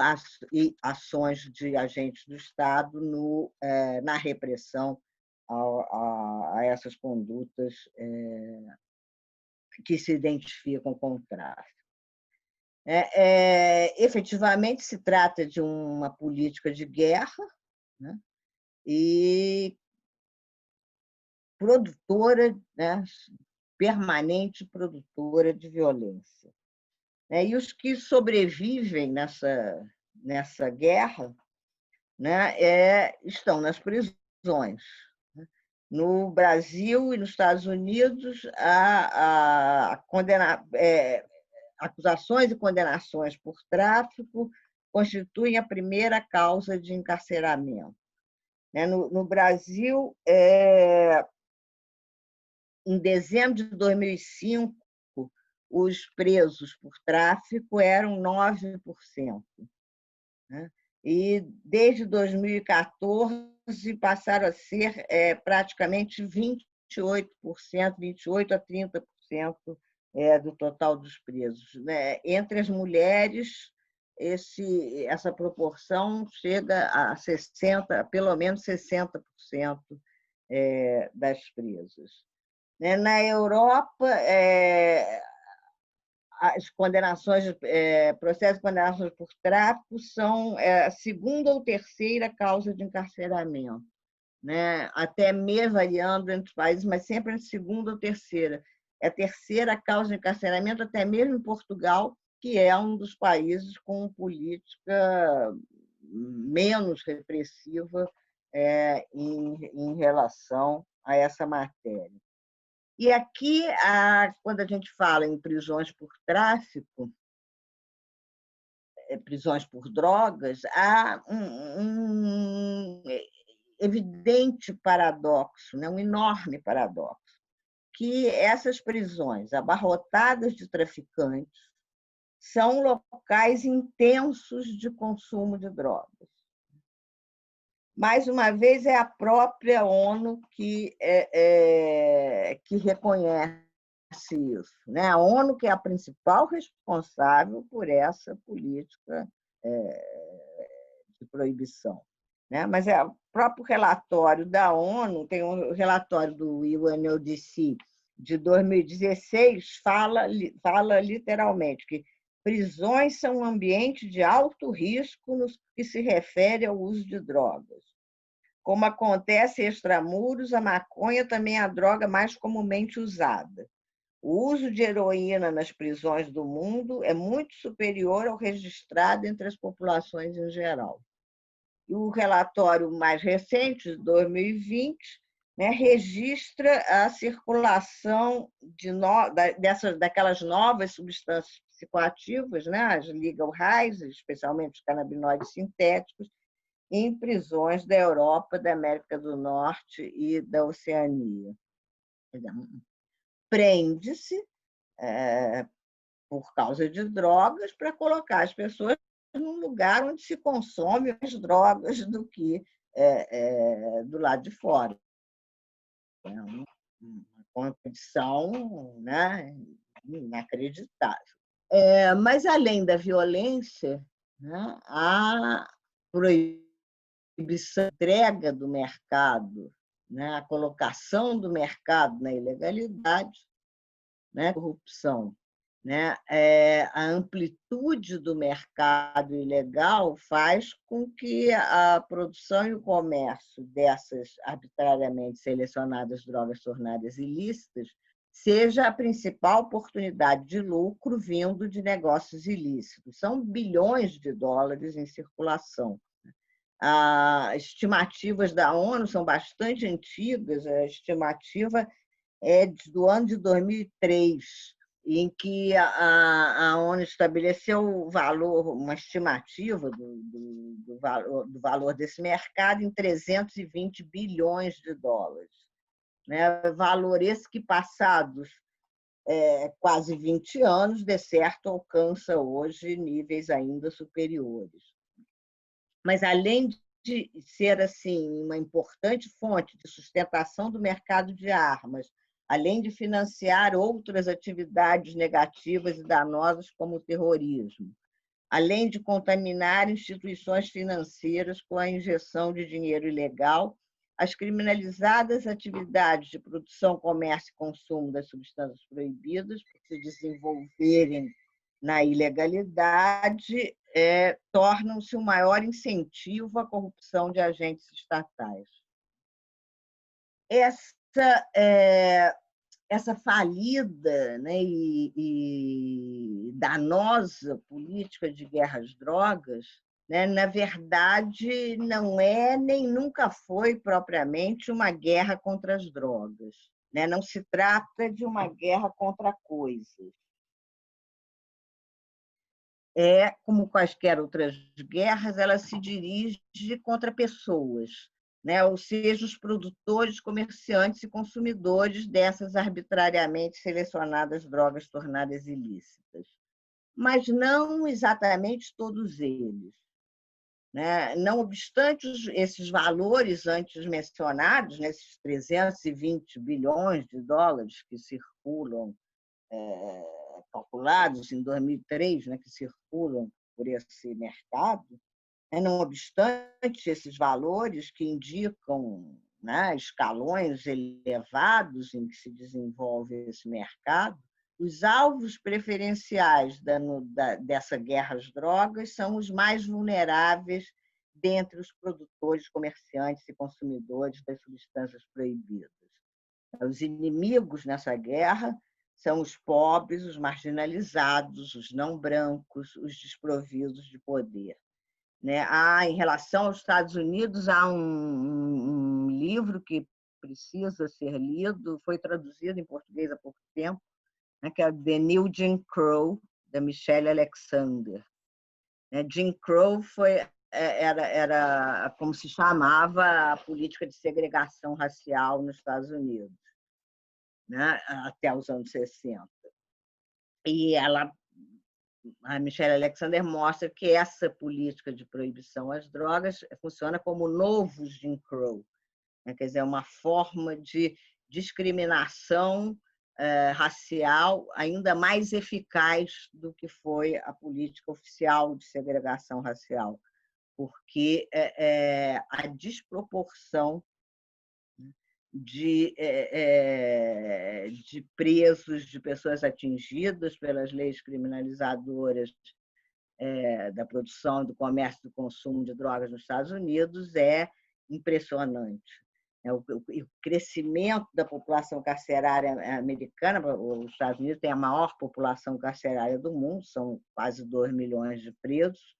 ações de agentes do Estado na repressão a essas condutas que se identificam com o tráfico. Efetivamente, se trata de uma política de guerra, né, e produtora, né, permanente produtora de violência. E os que sobrevivem nessa guerra, né, estão nas prisões. No Brasil e nos Estados Unidos, acusações e condenações por tráfico constituem a primeira causa de encarceramento. No Brasil, em dezembro de 2005, os presos por tráfico eram 9%. E, desde 2014, passaram a ser praticamente 28%, 28% a 30% do total dos presos. Entre as mulheres, essa proporção chega a 60%, pelo menos 60% das presas. Na Europa, as condenações, processos de condenações por tráfico são a segunda ou terceira causa de encarceramento, né? Até mesmo variando entre os países, mas sempre a segunda ou terceira. É a terceira causa de encarceramento, até mesmo em Portugal, que é um dos países com política menos repressiva em relação a essa matéria. E aqui, quando a gente fala em prisões por tráfico, prisões por drogas, há um evidente paradoxo, um enorme paradoxo, que essas prisões abarrotadas de traficantes são locais intensos de consumo de drogas. Mais uma vez, é a própria ONU que reconhece isso. A ONU que é a principal responsável por essa política de proibição. Mas o próprio relatório da ONU, tem um relatório do UNODC de 2016, fala literalmente que prisões são um ambiente de alto risco no que se refere ao uso de drogas. Como acontece extramuros, a maconha também é a droga mais comumente usada. O uso de heroína nas prisões do mundo é muito superior ao registrado entre as populações em geral. E o relatório mais recente, de 2020, registra a circulação daquelas novas substâncias psicoativas, as legal highs, especialmente os canabinoides sintéticos, em prisões da Europa, da América do Norte e da Oceania. Prende-se por causa de drogas para colocar as pessoas num lugar onde se consome mais drogas do que do lado de fora. É uma condição inacreditável. Mas, além da violência, a proibição, entrega do mercado, a colocação do mercado na ilegalidade, corrupção, a amplitude do mercado ilegal faz com que a produção e o comércio dessas arbitrariamente selecionadas drogas tornadas ilícitas seja a principal oportunidade de lucro vindo de negócios ilícitos. São bilhões de dólares em circulação. As estimativas da ONU são bastante antigas, a estimativa é do ano de 2003, em que a ONU estabeleceu o valor, uma estimativa do valor desse mercado em 320 bilhões de dólares. Né? Valor esse que, passados quase 20 anos, de certo, alcança hoje níveis ainda superiores. Mas, além de ser assim uma importante fonte de sustentação do mercado de armas, além de financiar outras atividades negativas e danosas como o terrorismo, além de contaminar instituições financeiras com a injeção de dinheiro ilegal, as criminalizadas atividades de produção, comércio e consumo das substâncias proibidas, por se desenvolverem na ilegalidade, tornam-se o maior incentivo à corrupção de agentes estatais. Essa falida, né, e danosa política de guerra às drogas, né, na verdade, não é nem nunca foi propriamente uma guerra contra as drogas. Né? Não se trata de uma guerra contra coisas. Como quaisquer outras guerras, ela se dirige contra pessoas, né? Ou seja, os produtores, comerciantes e consumidores dessas arbitrariamente selecionadas drogas tornadas ilícitas. Mas não exatamente todos eles. Né? Não obstante esses valores antes mencionados, né? Esses 320 bilhões de dólares que circulam, calculados em 2003, né? Que circulam por esse mercado, não obstante esses valores que indicam, né, escalões elevados em que se desenvolve esse mercado, os alvos preferenciais dessa guerra às drogas são os mais vulneráveis dentre os produtores, comerciantes e consumidores das substâncias proibidas. Os inimigos nessa guerra são os pobres, os marginalizados, os não brancos, os desprovidos de poder. Né? Em relação aos Estados Unidos, há um livro que precisa ser lido, foi traduzido em português há pouco tempo, né? Que é The New Jim Crow, da Michelle Alexander. Jim Crow era como se chamava a política de segregação racial nos Estados Unidos, né? Até os anos 60. E a Michelle Alexander mostra que essa política de proibição às drogas funciona como o novo Jim Crow, né? Quer dizer, uma forma de discriminação racial ainda mais eficaz do que foi a política oficial de segregação racial, porque a desproporção de presos, de pessoas atingidas pelas leis criminalizadoras da produção, do comércio e do consumo de drogas nos Estados Unidos é impressionante. O crescimento da população carcerária americana, os Estados Unidos tem a maior população carcerária do mundo, são quase 2 milhões de presos,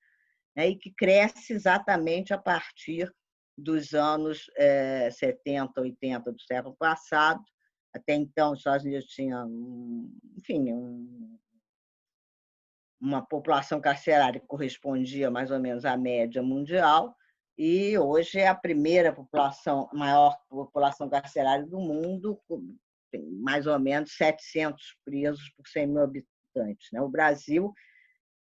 e que cresce exatamente a partir dos anos 70, 80 do século passado. Até então, os Estados Unidos tinham, enfim, uma população carcerária que correspondia mais ou menos à média mundial, e hoje é a primeira maior população carcerária do mundo, tem mais ou menos 700 presos por 100 mil habitantes. O Brasil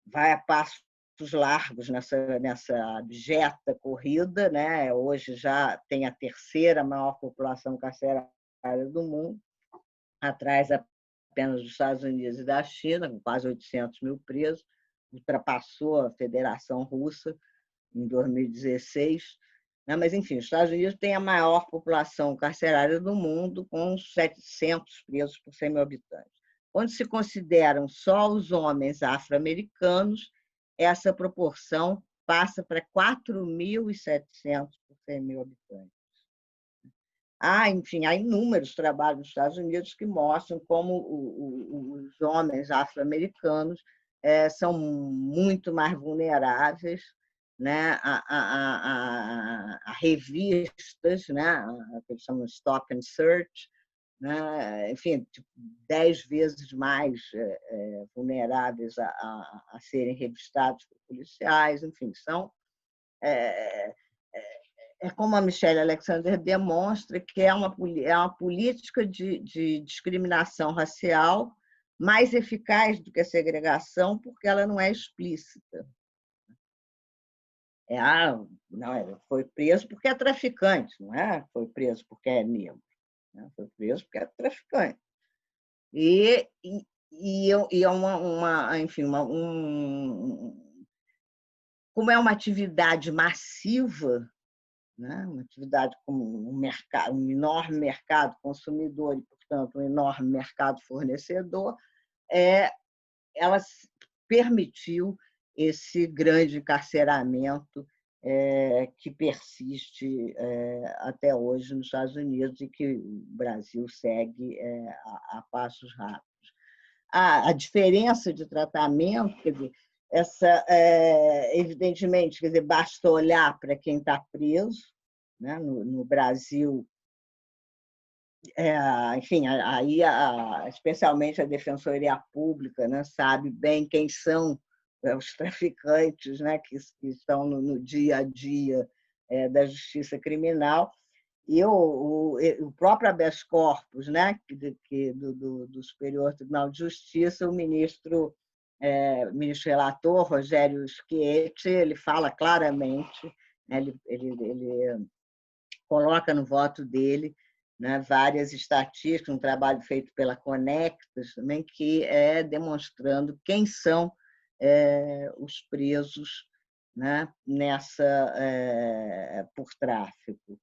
vai a passos largos nessa abjeta corrida, né? Hoje já tem a terceira maior população carcerária do mundo, atrás apenas dos Estados Unidos e da China, com quase 800 mil presos, ultrapassou a Federação Russa em 2016. Mas, enfim, os Estados Unidos têm a maior população carcerária do mundo, com 700 presos por 100 mil habitantes. Quando se consideram só os homens afro-americanos, essa proporção passa para 4.700 por 100 mil habitantes. Enfim, há inúmeros trabalhos nos Estados Unidos que mostram como os homens afro-americanos são muito mais vulneráveis, né, a revistas, né, que eles chamam Stop and Search, né? Enfim, tipo, 10 vezes mais vulneráveis a serem revistados por policiais, enfim, são é como a Michelle Alexander demonstra, que é uma política de discriminação racial mais eficaz do que a segregação, porque ela não é explícita. Não, foi preso porque é traficante, não é? Foi preso porque é negro, né? Foi preso porque é traficante. E é enfim, como é uma atividade massiva, né? Uma atividade com um mercado, um enorme mercado consumidor e, portanto, um enorme mercado fornecedor, ela permitiu esse grande encarceramento que persiste até hoje nos Estados Unidos e que o Brasil segue a passos rápidos. A diferença de tratamento, quer dizer, evidentemente, quer dizer, basta olhar para quem está preso, né? No Brasil, enfim, aí especialmente a Defensoria Pública, né, sabe bem quem são os traficantes, né, que estão no dia a dia da justiça criminal. E o próprio habeas corpus, né, do Superior Tribunal de Justiça, o ministro relator, Rogério Schietti, ele fala claramente, né, ele coloca no voto dele, né, várias estatísticas, um trabalho feito pela Conectas também, que demonstrando quem são os presos, né, por tráfico.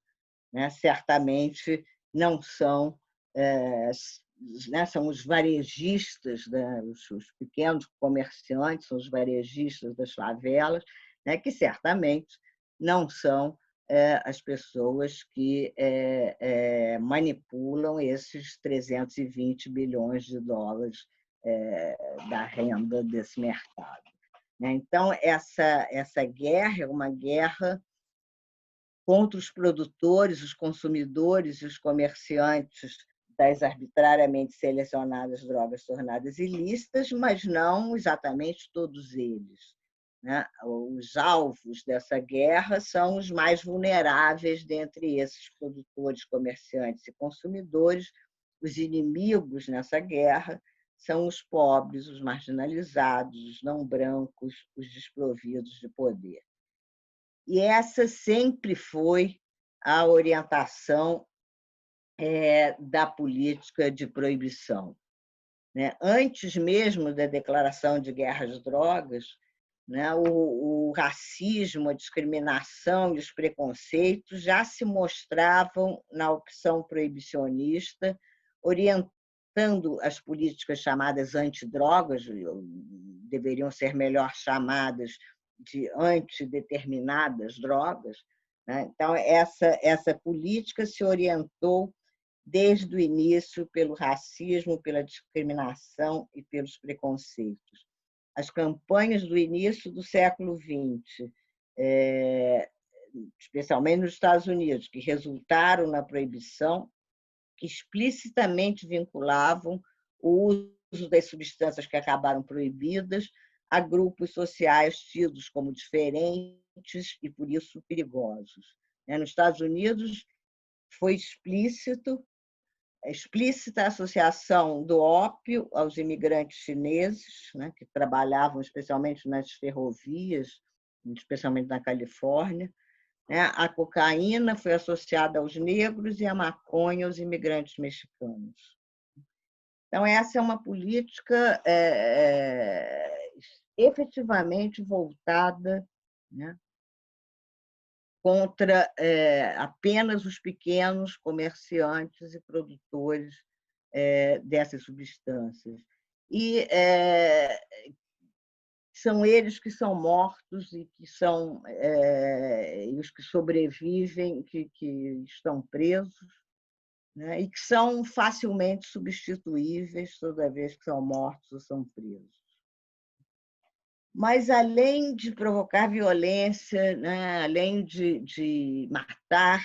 Né? Certamente não são, né, são os varejistas, né, os pequenos comerciantes, são os varejistas das favelas, né, que certamente não são as pessoas que manipulam esses 320 bilhões de dólares da renda desse mercado. Né? Então, essa guerra é uma guerra contra os produtores, os consumidores e os comerciantes das arbitrariamente selecionadas drogas tornadas ilícitas, mas não exatamente todos eles. Né? Os alvos dessa guerra são os mais vulneráveis dentre esses produtores, comerciantes e consumidores. Os inimigos nessa guerra são os pobres, os marginalizados, os não brancos, os desprovidos de poder. E essa sempre foi a orientação da política de proibição. Né? Antes mesmo da declaração de guerra às drogas, né, o racismo, a discriminação e os preconceitos já se mostravam na opção proibicionista, orientando as políticas chamadas antidrogas, deveriam ser melhor chamadas de antideterminadas drogas. Né? Então, essa política se orientou desde o início pelo racismo, pela discriminação e pelos preconceitos. As campanhas do início do século XX, especialmente nos Estados Unidos, que resultaram na proibição, que explicitamente vinculavam o uso das substâncias que acabaram proibidas a grupos sociais tidos como diferentes e, por isso, perigosos. Nos Estados Unidos, foi explícita a associação do ópio aos imigrantes chineses, né, que trabalhavam especialmente nas ferrovias, especialmente na Califórnia. A cocaína foi associada aos negros e a maconha aos imigrantes mexicanos. Então, essa é uma política efetivamente voltada, né, contra apenas os pequenos comerciantes e produtores dessas substâncias. E são eles que são mortos e que são os que sobrevivem, que estão presos, né? E que são facilmente substituíveis toda vez que são mortos ou são presos. Mas, além de provocar violência, né, além de matar,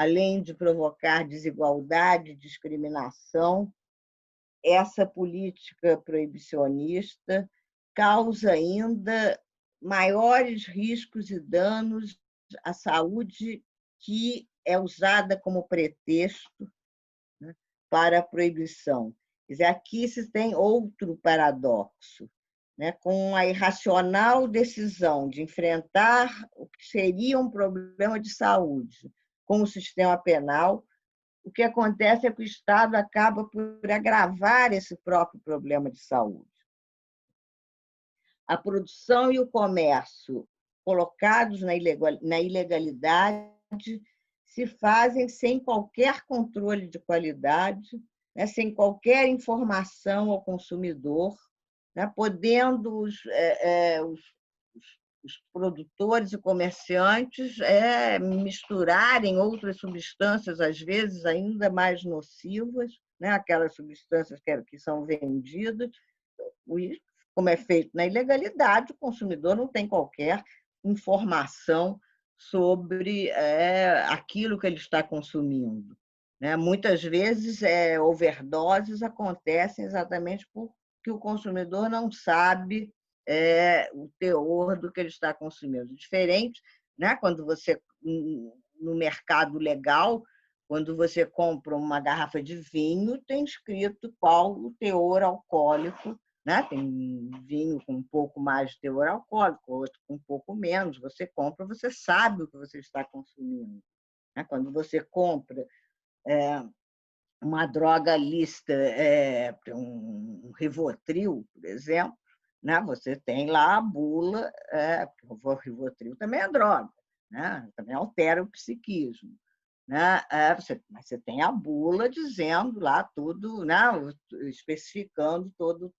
além de provocar desigualdade, discriminação, essa política proibicionista causa ainda maiores riscos e danos à saúde, que é usada como pretexto, né, para a proibição. Quer dizer, aqui se tem outro paradoxo, né, com a irracional decisão de enfrentar o que seria um problema de saúde com o sistema penal. O que acontece é que o Estado acaba por agravar esse próprio problema de saúde. A produção e o comércio, colocados na ilegalidade, se fazem sem qualquer controle de qualidade, né, sem qualquer informação ao consumidor, né, podendo os produtores e comerciantes misturarem outras substâncias, às vezes ainda mais nocivas, né, aquelas substâncias que são vendidas. Como é feito na ilegalidade, o consumidor não tem qualquer informação sobre aquilo que ele está consumindo, né? Muitas vezes, overdoses acontecem exatamente porque o consumidor não sabe o teor do que ele está consumindo. Diferente, né? Quando você, no mercado legal, quando você compra uma garrafa de vinho, tem escrito qual o teor alcoólico, né? Tem vinho com um pouco mais de teor alcoólico, outro com um pouco menos. Você compra, você sabe o que você está consumindo, né? Quando você compra uma droga lícita, um Rivotril, por exemplo, né? Você tem lá a bula, o Rivotril também é droga, né? Também altera o psiquismo, né? Mas você tem a bula dizendo lá tudo, né? Especificando todo.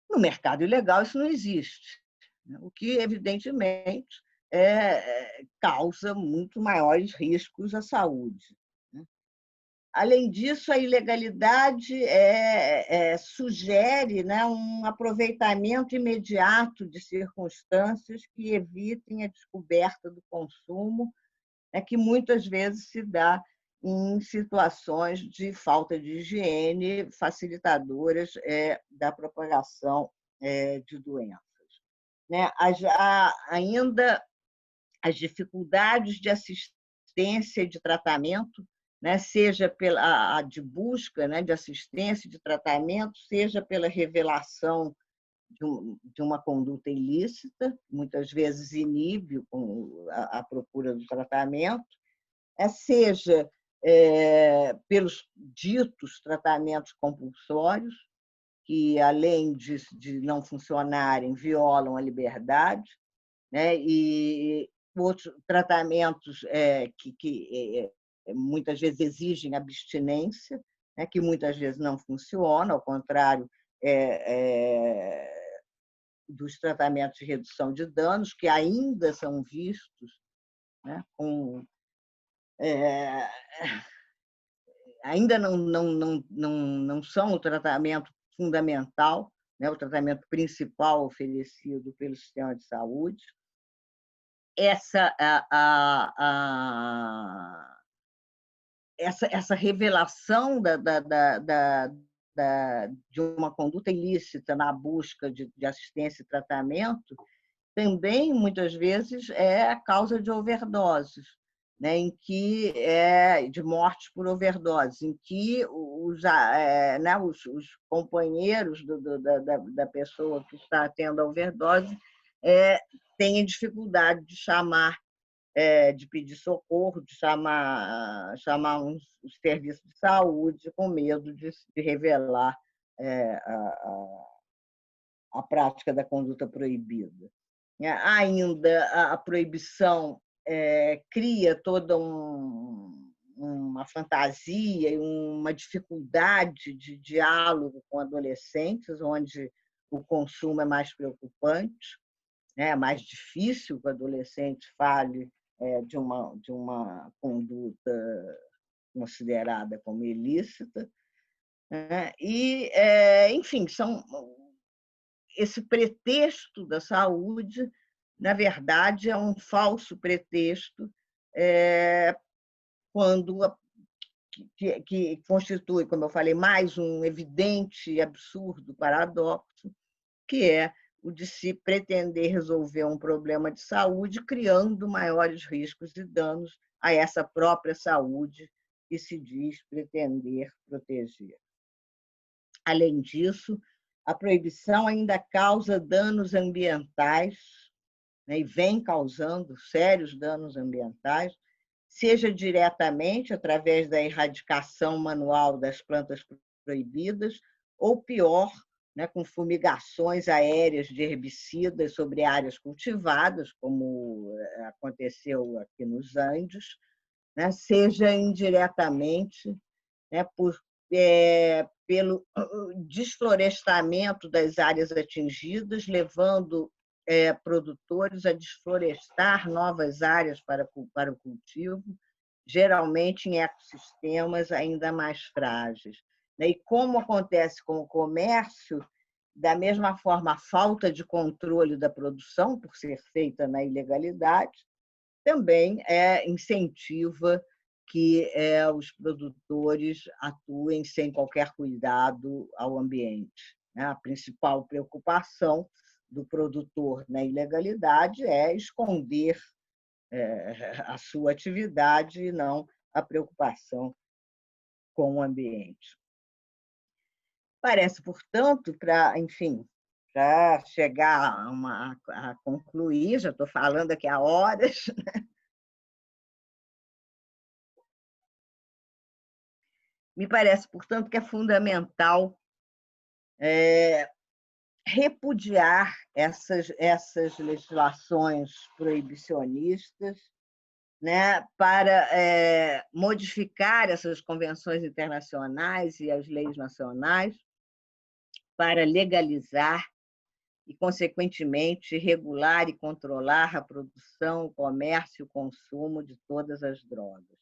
No mercado ilegal isso não existe, né? O que, evidentemente, causa muito maiores riscos à saúde, né? Além disso, a ilegalidade sugere, né, um aproveitamento imediato de circunstâncias que evitem a descoberta do consumo, que muitas vezes se dá em situações de falta de higiene, facilitadoras da propagação de doenças, né? Ainda as dificuldades de assistência e de tratamento, né, seja pela de busca, né, de assistência e de tratamento, seja pela revelação de uma conduta ilícita, muitas vezes inibe a procura do tratamento, seja pelos ditos tratamentos compulsórios, que, além de não funcionarem, violam a liberdade, né? E outros tratamentos que muitas vezes exigem abstinência, né? Que muitas vezes não funciona, ao contrário dos tratamentos de redução de danos, que ainda são vistos, né? Ainda não são o tratamento fundamental, né? O tratamento principal oferecido pelo sistema de saúde. Essa revelação de uma conduta ilícita na busca de assistência e tratamento também, muitas vezes, é a causa de overdoses, né, de mortes por overdose, em que os companheiros da pessoa que está tendo a overdose têm dificuldade de chamar, de pedir socorro, de chamar os serviços de saúde, com medo de revelar a prática da conduta proibida. Ainda a proibição cria toda uma fantasia e uma dificuldade de diálogo com adolescentes, onde o consumo é mais preocupante, né? É mais difícil que o adolescente fale de uma conduta considerada como ilícita, né? E, enfim, esse pretexto da saúde, na verdade, é um falso pretexto quando que constitui, como eu falei, mais um evidente e absurdo paradoxo, que é o de se pretender resolver um problema de saúde criando maiores riscos e danos a essa própria saúde que se diz pretender proteger. Além disso, a proibição ainda causa danos ambientais, né, e vem causando sérios danos ambientais, seja diretamente através da erradicação manual das plantas proibidas, ou pior, né, com fumigações aéreas de herbicidas sobre áreas cultivadas, como aconteceu aqui nos Andes, né, seja indiretamente, né, pelo desflorestamento das áreas atingidas, levando produtores a desflorestar novas áreas para o cultivo, geralmente em ecossistemas ainda mais frágeis. E como acontece com o comércio, da mesma forma, a falta de controle da produção, por ser feita na ilegalidade, também incentiva que os produtores atuem sem qualquer cuidado ao ambiente. A principal preocupação do produtor na ilegalidade é esconder a sua atividade e não a preocupação com o ambiente. Parece, portanto, para chegar a concluir, já estou falando aqui há horas, me parece, portanto, que é fundamental repudiar essas legislações proibicionistas, né, para modificar essas convenções internacionais e as leis nacionais, para legalizar e, consequentemente, regular e controlar a produção, o comércio e o consumo de todas as drogas.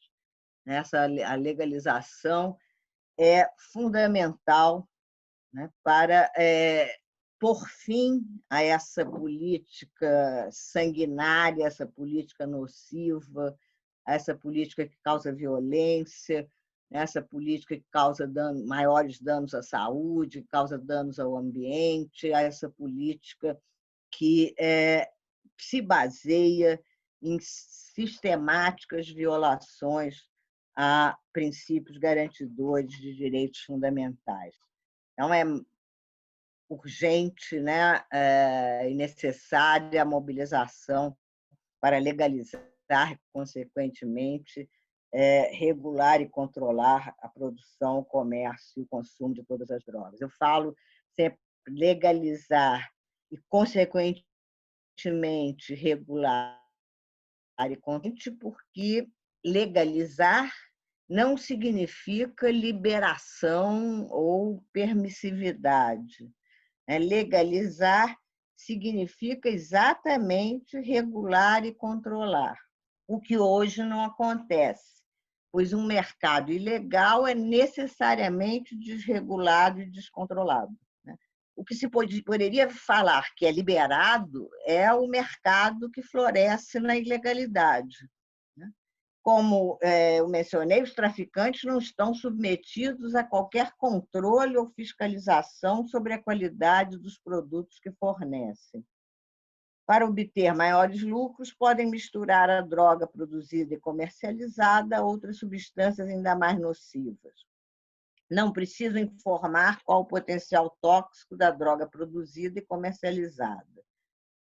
A legalização é fundamental, né, para pôr fim a essa política sanguinária, essa política nociva, essa política que causa violência, essa política que causa maiores danos à saúde, que causa danos ao ambiente, essa política que se baseia em sistemáticas violações a princípios garantidores de direitos fundamentais. Então, é urgente, né, e necessária a mobilização para legalizar, consequentemente, regular e controlar a produção, o comércio e o consumo de todas as drogas. Eu falo sempre legalizar e, consequentemente, regular e controlar, porque legalizar não significa liberação ou permissividade. Legalizar significa exatamente regular e controlar, o que hoje não acontece, pois um mercado ilegal é necessariamente desregulado e descontrolado. O que se poderia falar que é liberado é o mercado que floresce na ilegalidade. Como eu mencionei, os traficantes não estão submetidos a qualquer controle ou fiscalização sobre a qualidade dos produtos que fornecem. Para obter maiores lucros, podem misturar a droga produzida e comercializada a outras substâncias ainda mais nocivas. Não precisam informar qual o potencial tóxico da droga produzida e comercializada.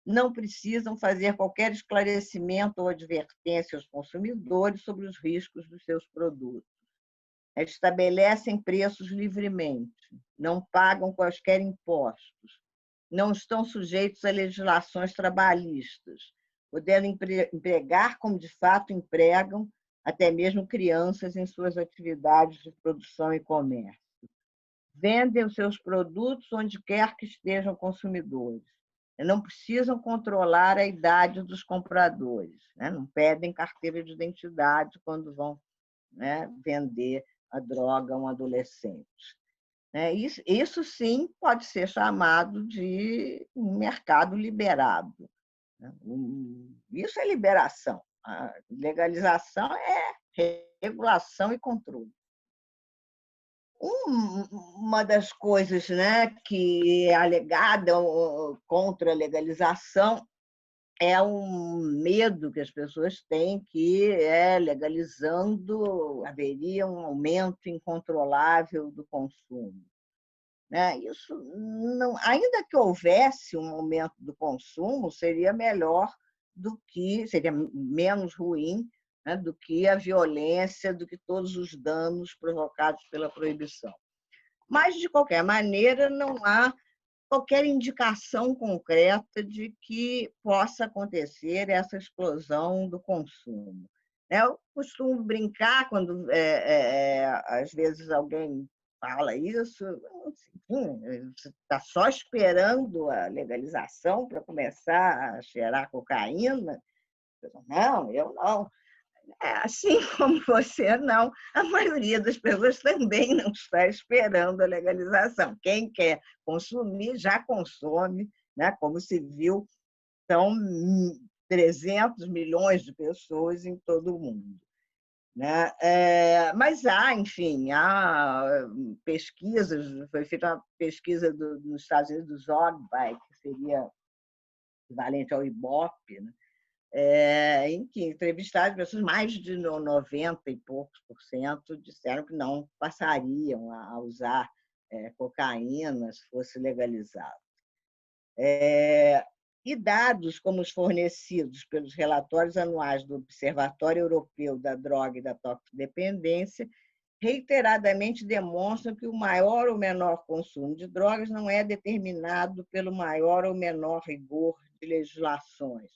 Não precisam fazer qualquer esclarecimento ou advertência aos consumidores sobre os riscos dos seus produtos. Estabelecem preços livremente, não pagam quaisquer impostos, não estão sujeitos a legislações trabalhistas, podendo empregar como de fato empregam até mesmo crianças em suas atividades de produção e comércio. Vendem os seus produtos onde quer que estejam consumidores. Não precisam controlar a idade dos compradores, não pedem carteira de identidade quando vão vender a droga a um adolescente. Isso sim pode ser chamado de um mercado liberado. Isso é liberação. A legalização é regulação e controle. Uma das coisas, né, que é alegada contra a legalização é um medo que as pessoas têm que legalizando haveria um aumento incontrolável do consumo, né? Isso não, ainda que houvesse um aumento do consumo, seria melhor seria menos ruim, né, do que a violência, do que todos os danos provocados pela proibição. Mas, de qualquer maneira, não há qualquer indicação concreta de que possa acontecer essa explosão do consumo. Eu costumo brincar quando, às vezes, alguém fala isso, você está só esperando a legalização para começar a cheirar cocaína? Não, eu não. Assim como você não, a maioria das pessoas também não está esperando a legalização. Quem quer consumir já consome, né? Como se viu, são 300 milhões de pessoas em todo o mundo, né? Mas enfim, há pesquisas, foi feita uma pesquisa nos Estados Unidos do ZOGBI, que seria equivalente ao IBOP, né? Em que entrevistadas pessoas, mais de 90 e poucos por cento disseram que não passariam a usar cocaína se fosse legalizado. E dados como os fornecidos pelos relatórios anuais do Observatório Europeu da Droga e da Toxicodependência reiteradamente demonstram que o maior ou menor consumo de drogas não é determinado pelo maior ou menor rigor de legislações.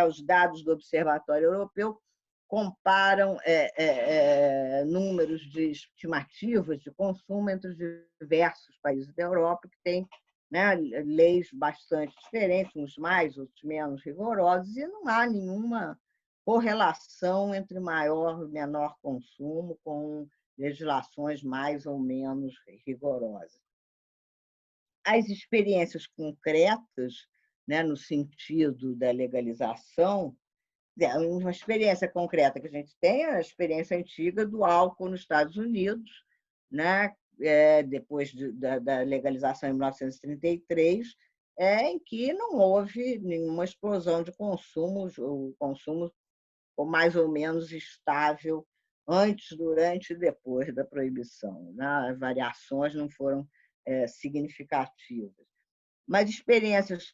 Os dados do Observatório Europeu comparam números de estimativas de consumo entre os diversos países da Europa, que têm, né, leis bastante diferentes, uns mais, outros menos rigorosos, e não há nenhuma correlação entre maior e menor consumo com legislações mais ou menos rigorosas. As experiências concretas, né, no sentido da legalização, uma experiência concreta que a gente tem é a experiência antiga do álcool nos Estados Unidos, né, depois da legalização em 1933, em que não houve nenhuma explosão de consumo, o consumo ficou mais ou menos estável antes, durante e depois da proibição, né? As variações não foram significativas. Mas experiências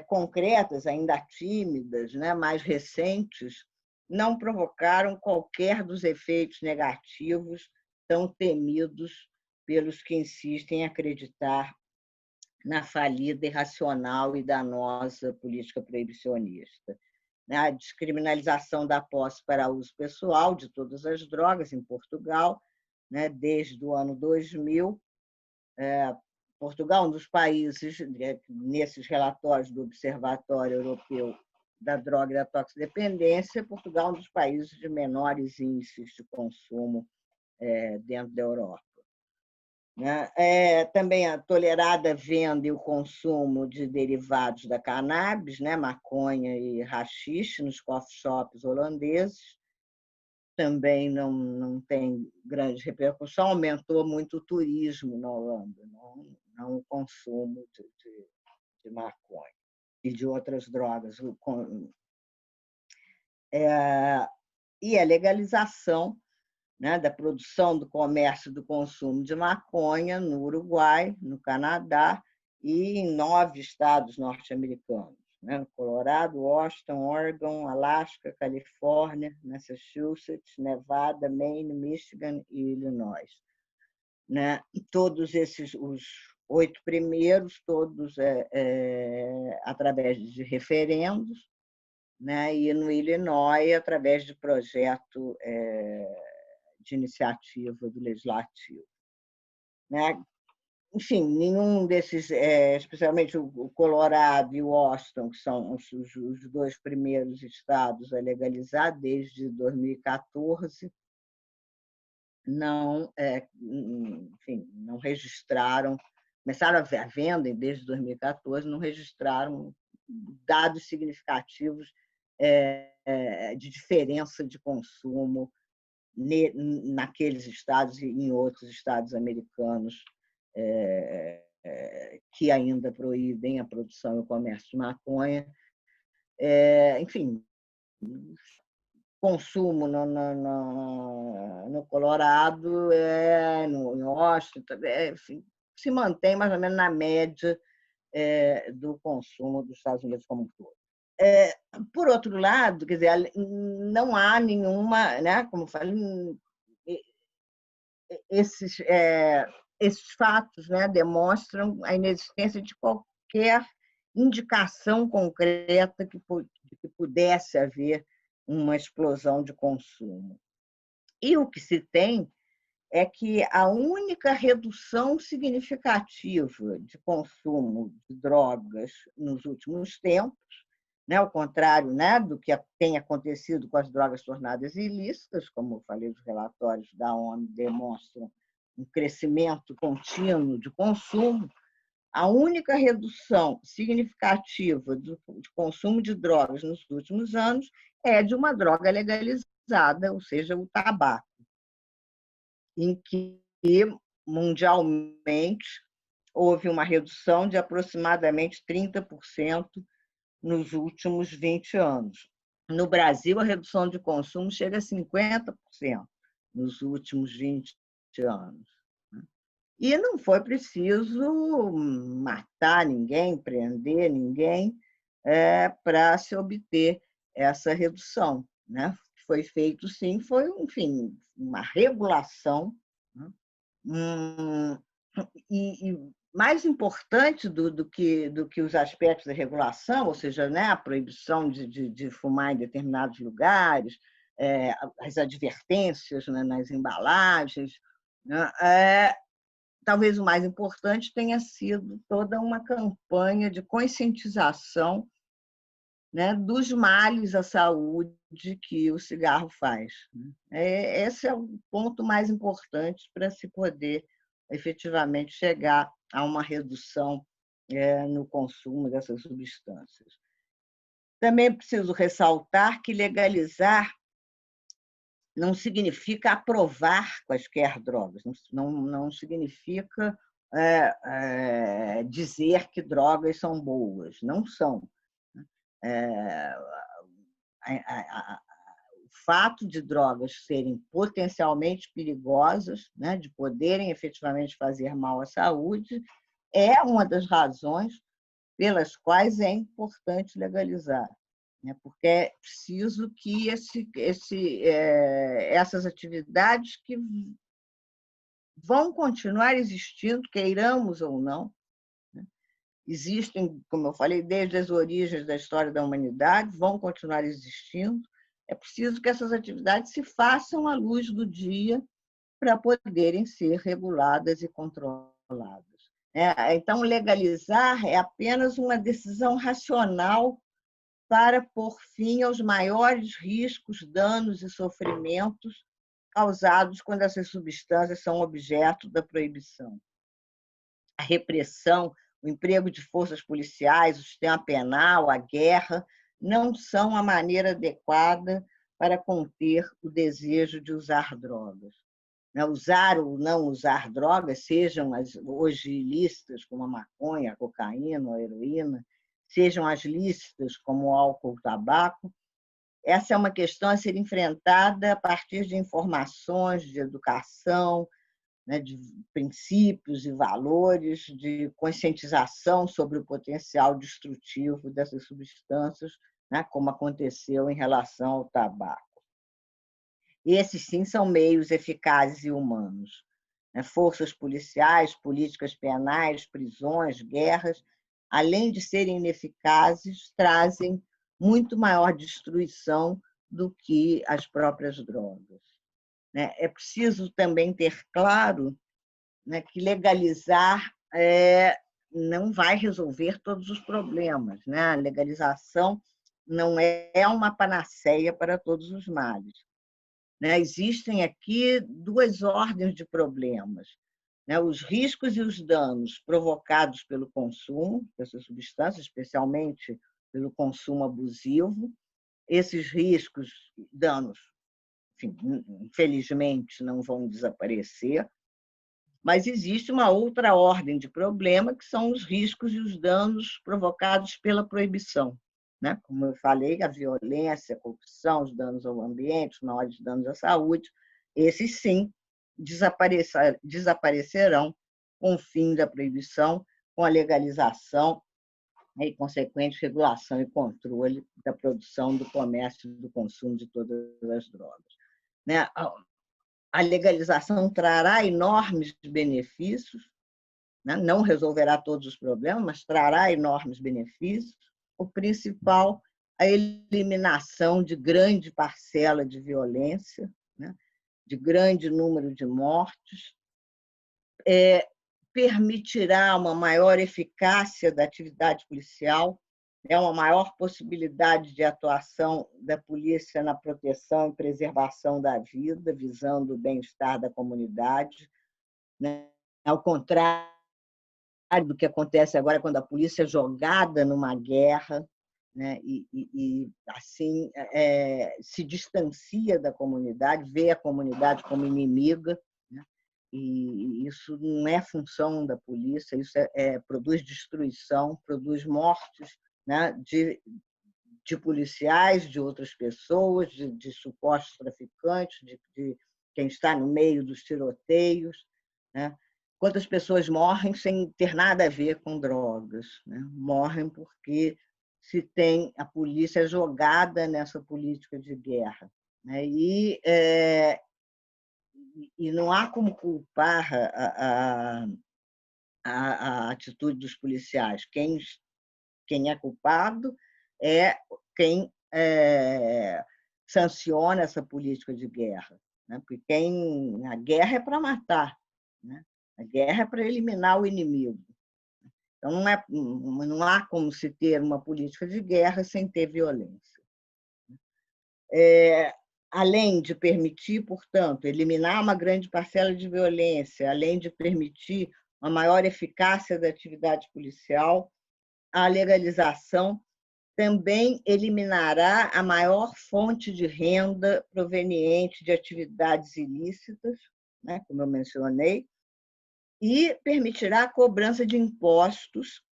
concretas, ainda tímidas, né, mais recentes, não provocaram qualquer dos efeitos negativos tão temidos pelos que insistem em acreditar na falida, irracional e danosa política proibicionista. A descriminalização da posse para uso pessoal de todas as drogas em Portugal, né, desde o ano 2000, Portugal, um dos países, nesses relatórios do Observatório Europeu da Droga e da Toxicodependência, Portugal é um dos países de menores índices de consumo dentro da Europa. Também a tolerada venda e o consumo de derivados da cannabis, né, maconha e haxixe, nos coffee shops holandeses, também não tem grande repercussão, aumentou muito o turismo na Holanda, não o consumo de maconha e de outras drogas. E a legalização, né, da produção, do comércio e do consumo de maconha no Uruguai, no Canadá e em 9 estados norte-americanos, né, no Colorado, Washington, Oregon, Alasca, Califórnia, Massachusetts, Nevada, Maine, Michigan e Illinois. Né? Todos esses, os 8 primeiros, todos através de referendos, né? E no Illinois, através de projeto de iniciativa do Legislativo. Né? Enfim, nenhum desses, especialmente o Colorado e o Washington, que são os 2 primeiros estados a legalizar desde 2014, não registraram, começaram a venda desde 2014, não registraram dados significativos de diferença de consumo naqueles estados e em outros estados americanos que ainda proíbem a produção e o comércio de maconha. Enfim, consumo no Colorado, em Washington, enfim, se mantém mais ou menos na média do consumo dos Estados Unidos como um todo. Por outro lado, quer dizer, não há nenhuma, né, como eu falei, esses fatos, né, demonstram a inexistência de qualquer indicação concreta de que pudesse haver uma explosão de consumo. E o que se tem é que a única redução significativa de consumo de drogas nos últimos tempos, né, ao contrário, né, do que tem acontecido com as drogas tornadas ilícitas, como eu falei, os relatórios da ONU demonstram um crescimento contínuo de consumo, a única redução significativa do consumo de drogas nos últimos anos é de uma droga legalizada, ou seja, o tabaco, em que mundialmente houve uma redução de aproximadamente 30% nos últimos 20 anos. No Brasil, a redução de consumo chega a 50% nos últimos 20 anos. E não foi preciso matar ninguém, prender ninguém para se obter essa redução, né? O que foi feito, sim, foi, enfim, uma regulação, né? E mais importante do que os aspectos da regulação, ou seja, né, a proibição de fumar em determinados lugares, as advertências, né, nas embalagens, né, talvez o mais importante tenha sido toda uma campanha de conscientização, né, dos males à saúde que o cigarro faz. Esse é o ponto mais importante para se poder efetivamente chegar a uma redução no consumo dessas substâncias. Também preciso ressaltar que legalizar não significa aprovar quaisquer drogas, não significa dizer que drogas são boas, não são. O fato de drogas serem potencialmente perigosas, né, de poderem efetivamente fazer mal à saúde, é uma das razões pelas quais é importante legalizar, né, porque é preciso que essas atividades que vão continuar existindo, queiramos ou não, né, existem, como eu falei, desde as origens da história da humanidade, vão continuar existindo. É preciso que essas atividades se façam à luz do dia para poderem ser reguladas e controladas. Então, legalizar é apenas uma decisão racional para pôr fim aos maiores riscos, danos e sofrimentos causados quando essas substâncias são objeto da proibição. A repressão, o emprego de forças policiais, o sistema penal, a guerra, não são a maneira adequada para conter o desejo de usar drogas. Usar ou não usar drogas, sejam as hoje ilícitas, como a maconha, a cocaína, a heroína, sejam as lícitas, como o álcool, o tabaco, essa é uma questão a ser enfrentada a partir de informações, de educação, né, de princípios e valores, de conscientização sobre o potencial destrutivo dessas substâncias, né, como aconteceu em relação ao tabaco. Esses, sim, são meios eficazes e humanos. Forças policiais, políticas penais, prisões, guerras, além de serem ineficazes, trazem muito maior destruição do que as próprias drogas. É preciso também ter claro que legalizar não vai resolver todos os problemas. A legalização não é uma panaceia para todos os males. Existem aqui duas ordens de problemas. Os riscos e os danos provocados pelo consumo dessas substâncias, especialmente pelo consumo abusivo. Esses riscos, danos enfim, infelizmente, não vão desaparecer, mas existe uma outra ordem de problema, que são os riscos e os danos provocados pela proibição. Né? Como eu falei, a violência, a corrupção, os danos ao ambiente, os maiores danos à saúde, esses sim desaparecerão com o fim da proibição, com a legalização e consequente regulação e controle da produção, do comércio e do consumo de todas as drogas. Né? A legalização trará enormes benefícios, né? Não resolverá todos os problemas, mas trará enormes benefícios. O principal, a eliminação de grande parcela de violência, né? De grande número de mortes, permitirá uma maior eficácia da atividade policial, uma maior possibilidade de atuação da polícia na proteção e preservação da vida, visando o bem-estar da comunidade, né? Ao contrário do que acontece agora quando a polícia é jogada numa guerra, né? E assim se distancia da comunidade, vê a comunidade como inimiga, né? E isso não é função da polícia, isso produz destruição, produz mortes, né? De policiais, de outras pessoas, de supostos traficantes, de quem está no meio dos tiroteios, né? Quantas pessoas morrem sem ter nada a ver com drogas, né? Morrem porque se tem a polícia jogada nessa política de guerra, né? E não há como culpar a atitude dos policiais. Quem é culpado é quem sanciona essa política de guerra, né? Porque a guerra é para matar, né? A guerra é para eliminar o inimigo. Então, não há como se ter uma política de guerra sem ter violência. Além de permitir, portanto, eliminar uma grande parcela de violência, além de permitir uma maior eficácia da atividade policial, a legalização também eliminará a maior fonte de renda proveniente de atividades ilícitas, né, como eu mencionei, e permitirá a cobrança de impostos,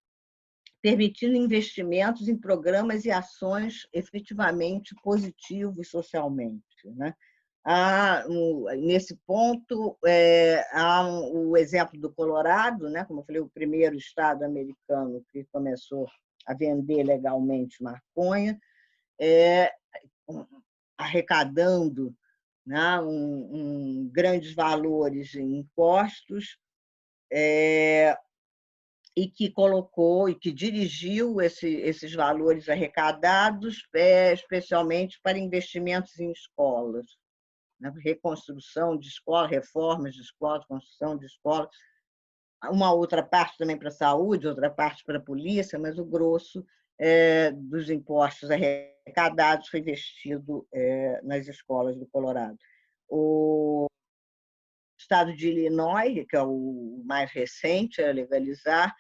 permitindo investimentos em programas e ações efetivamente positivos socialmente. Né? Nesse ponto, há o exemplo do Colorado, né? Como eu falei, o primeiro estado americano que começou a vender legalmente maconha, arrecadando, né, grandes valores em impostos, e que colocou e que dirigiu esses valores arrecadados, especialmente para investimentos em escolas, né, reconstrução de escolas, reformas de escolas, construção de escolas, uma outra parte também para a saúde, outra parte para a polícia, mas o grosso dos impostos arrecadados foi investido nas escolas do Colorado. O estado de Illinois, que é o mais recente a legalizar,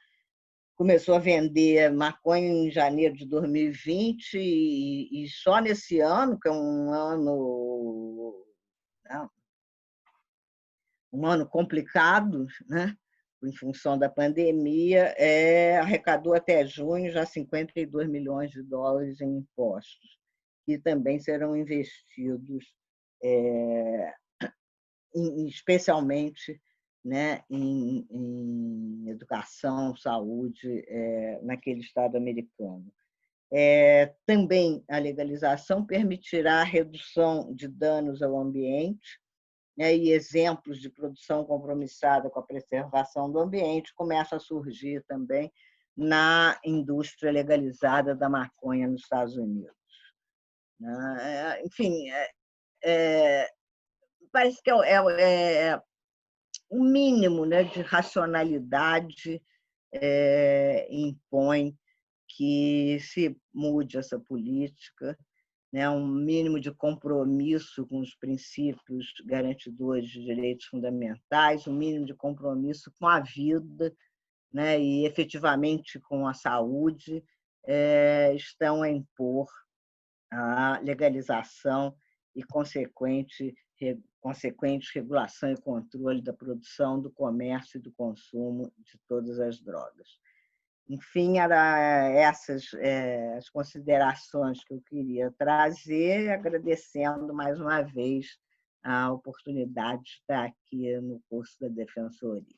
começou a vender maconha em janeiro de 2020 e só nesse ano, que é um ano complicado, né? Em função da pandemia, arrecadou até junho já 52 milhões de dólares em impostos, que também serão investidos especialmente, né, em educação, saúde, naquele estado americano. Também a legalização permitirá a redução de danos ao ambiente, né, e exemplos de produção compromissada com a preservação do ambiente começam a surgir também na indústria legalizada da maconha nos Estados Unidos. Enfim, parece que o mínimo, né, de racionalidade impõe que se mude essa política, né, um mínimo de compromisso com os princípios garantidores de direitos fundamentais, um mínimo de compromisso com a vida, né, e efetivamente com a saúde, estão a impor a legalização e consequente regulação e controle da produção, do comércio e do consumo de todas as drogas. Enfim, eram essas as considerações que eu queria trazer, agradecendo mais uma vez a oportunidade de estar aqui no curso da Defensoria.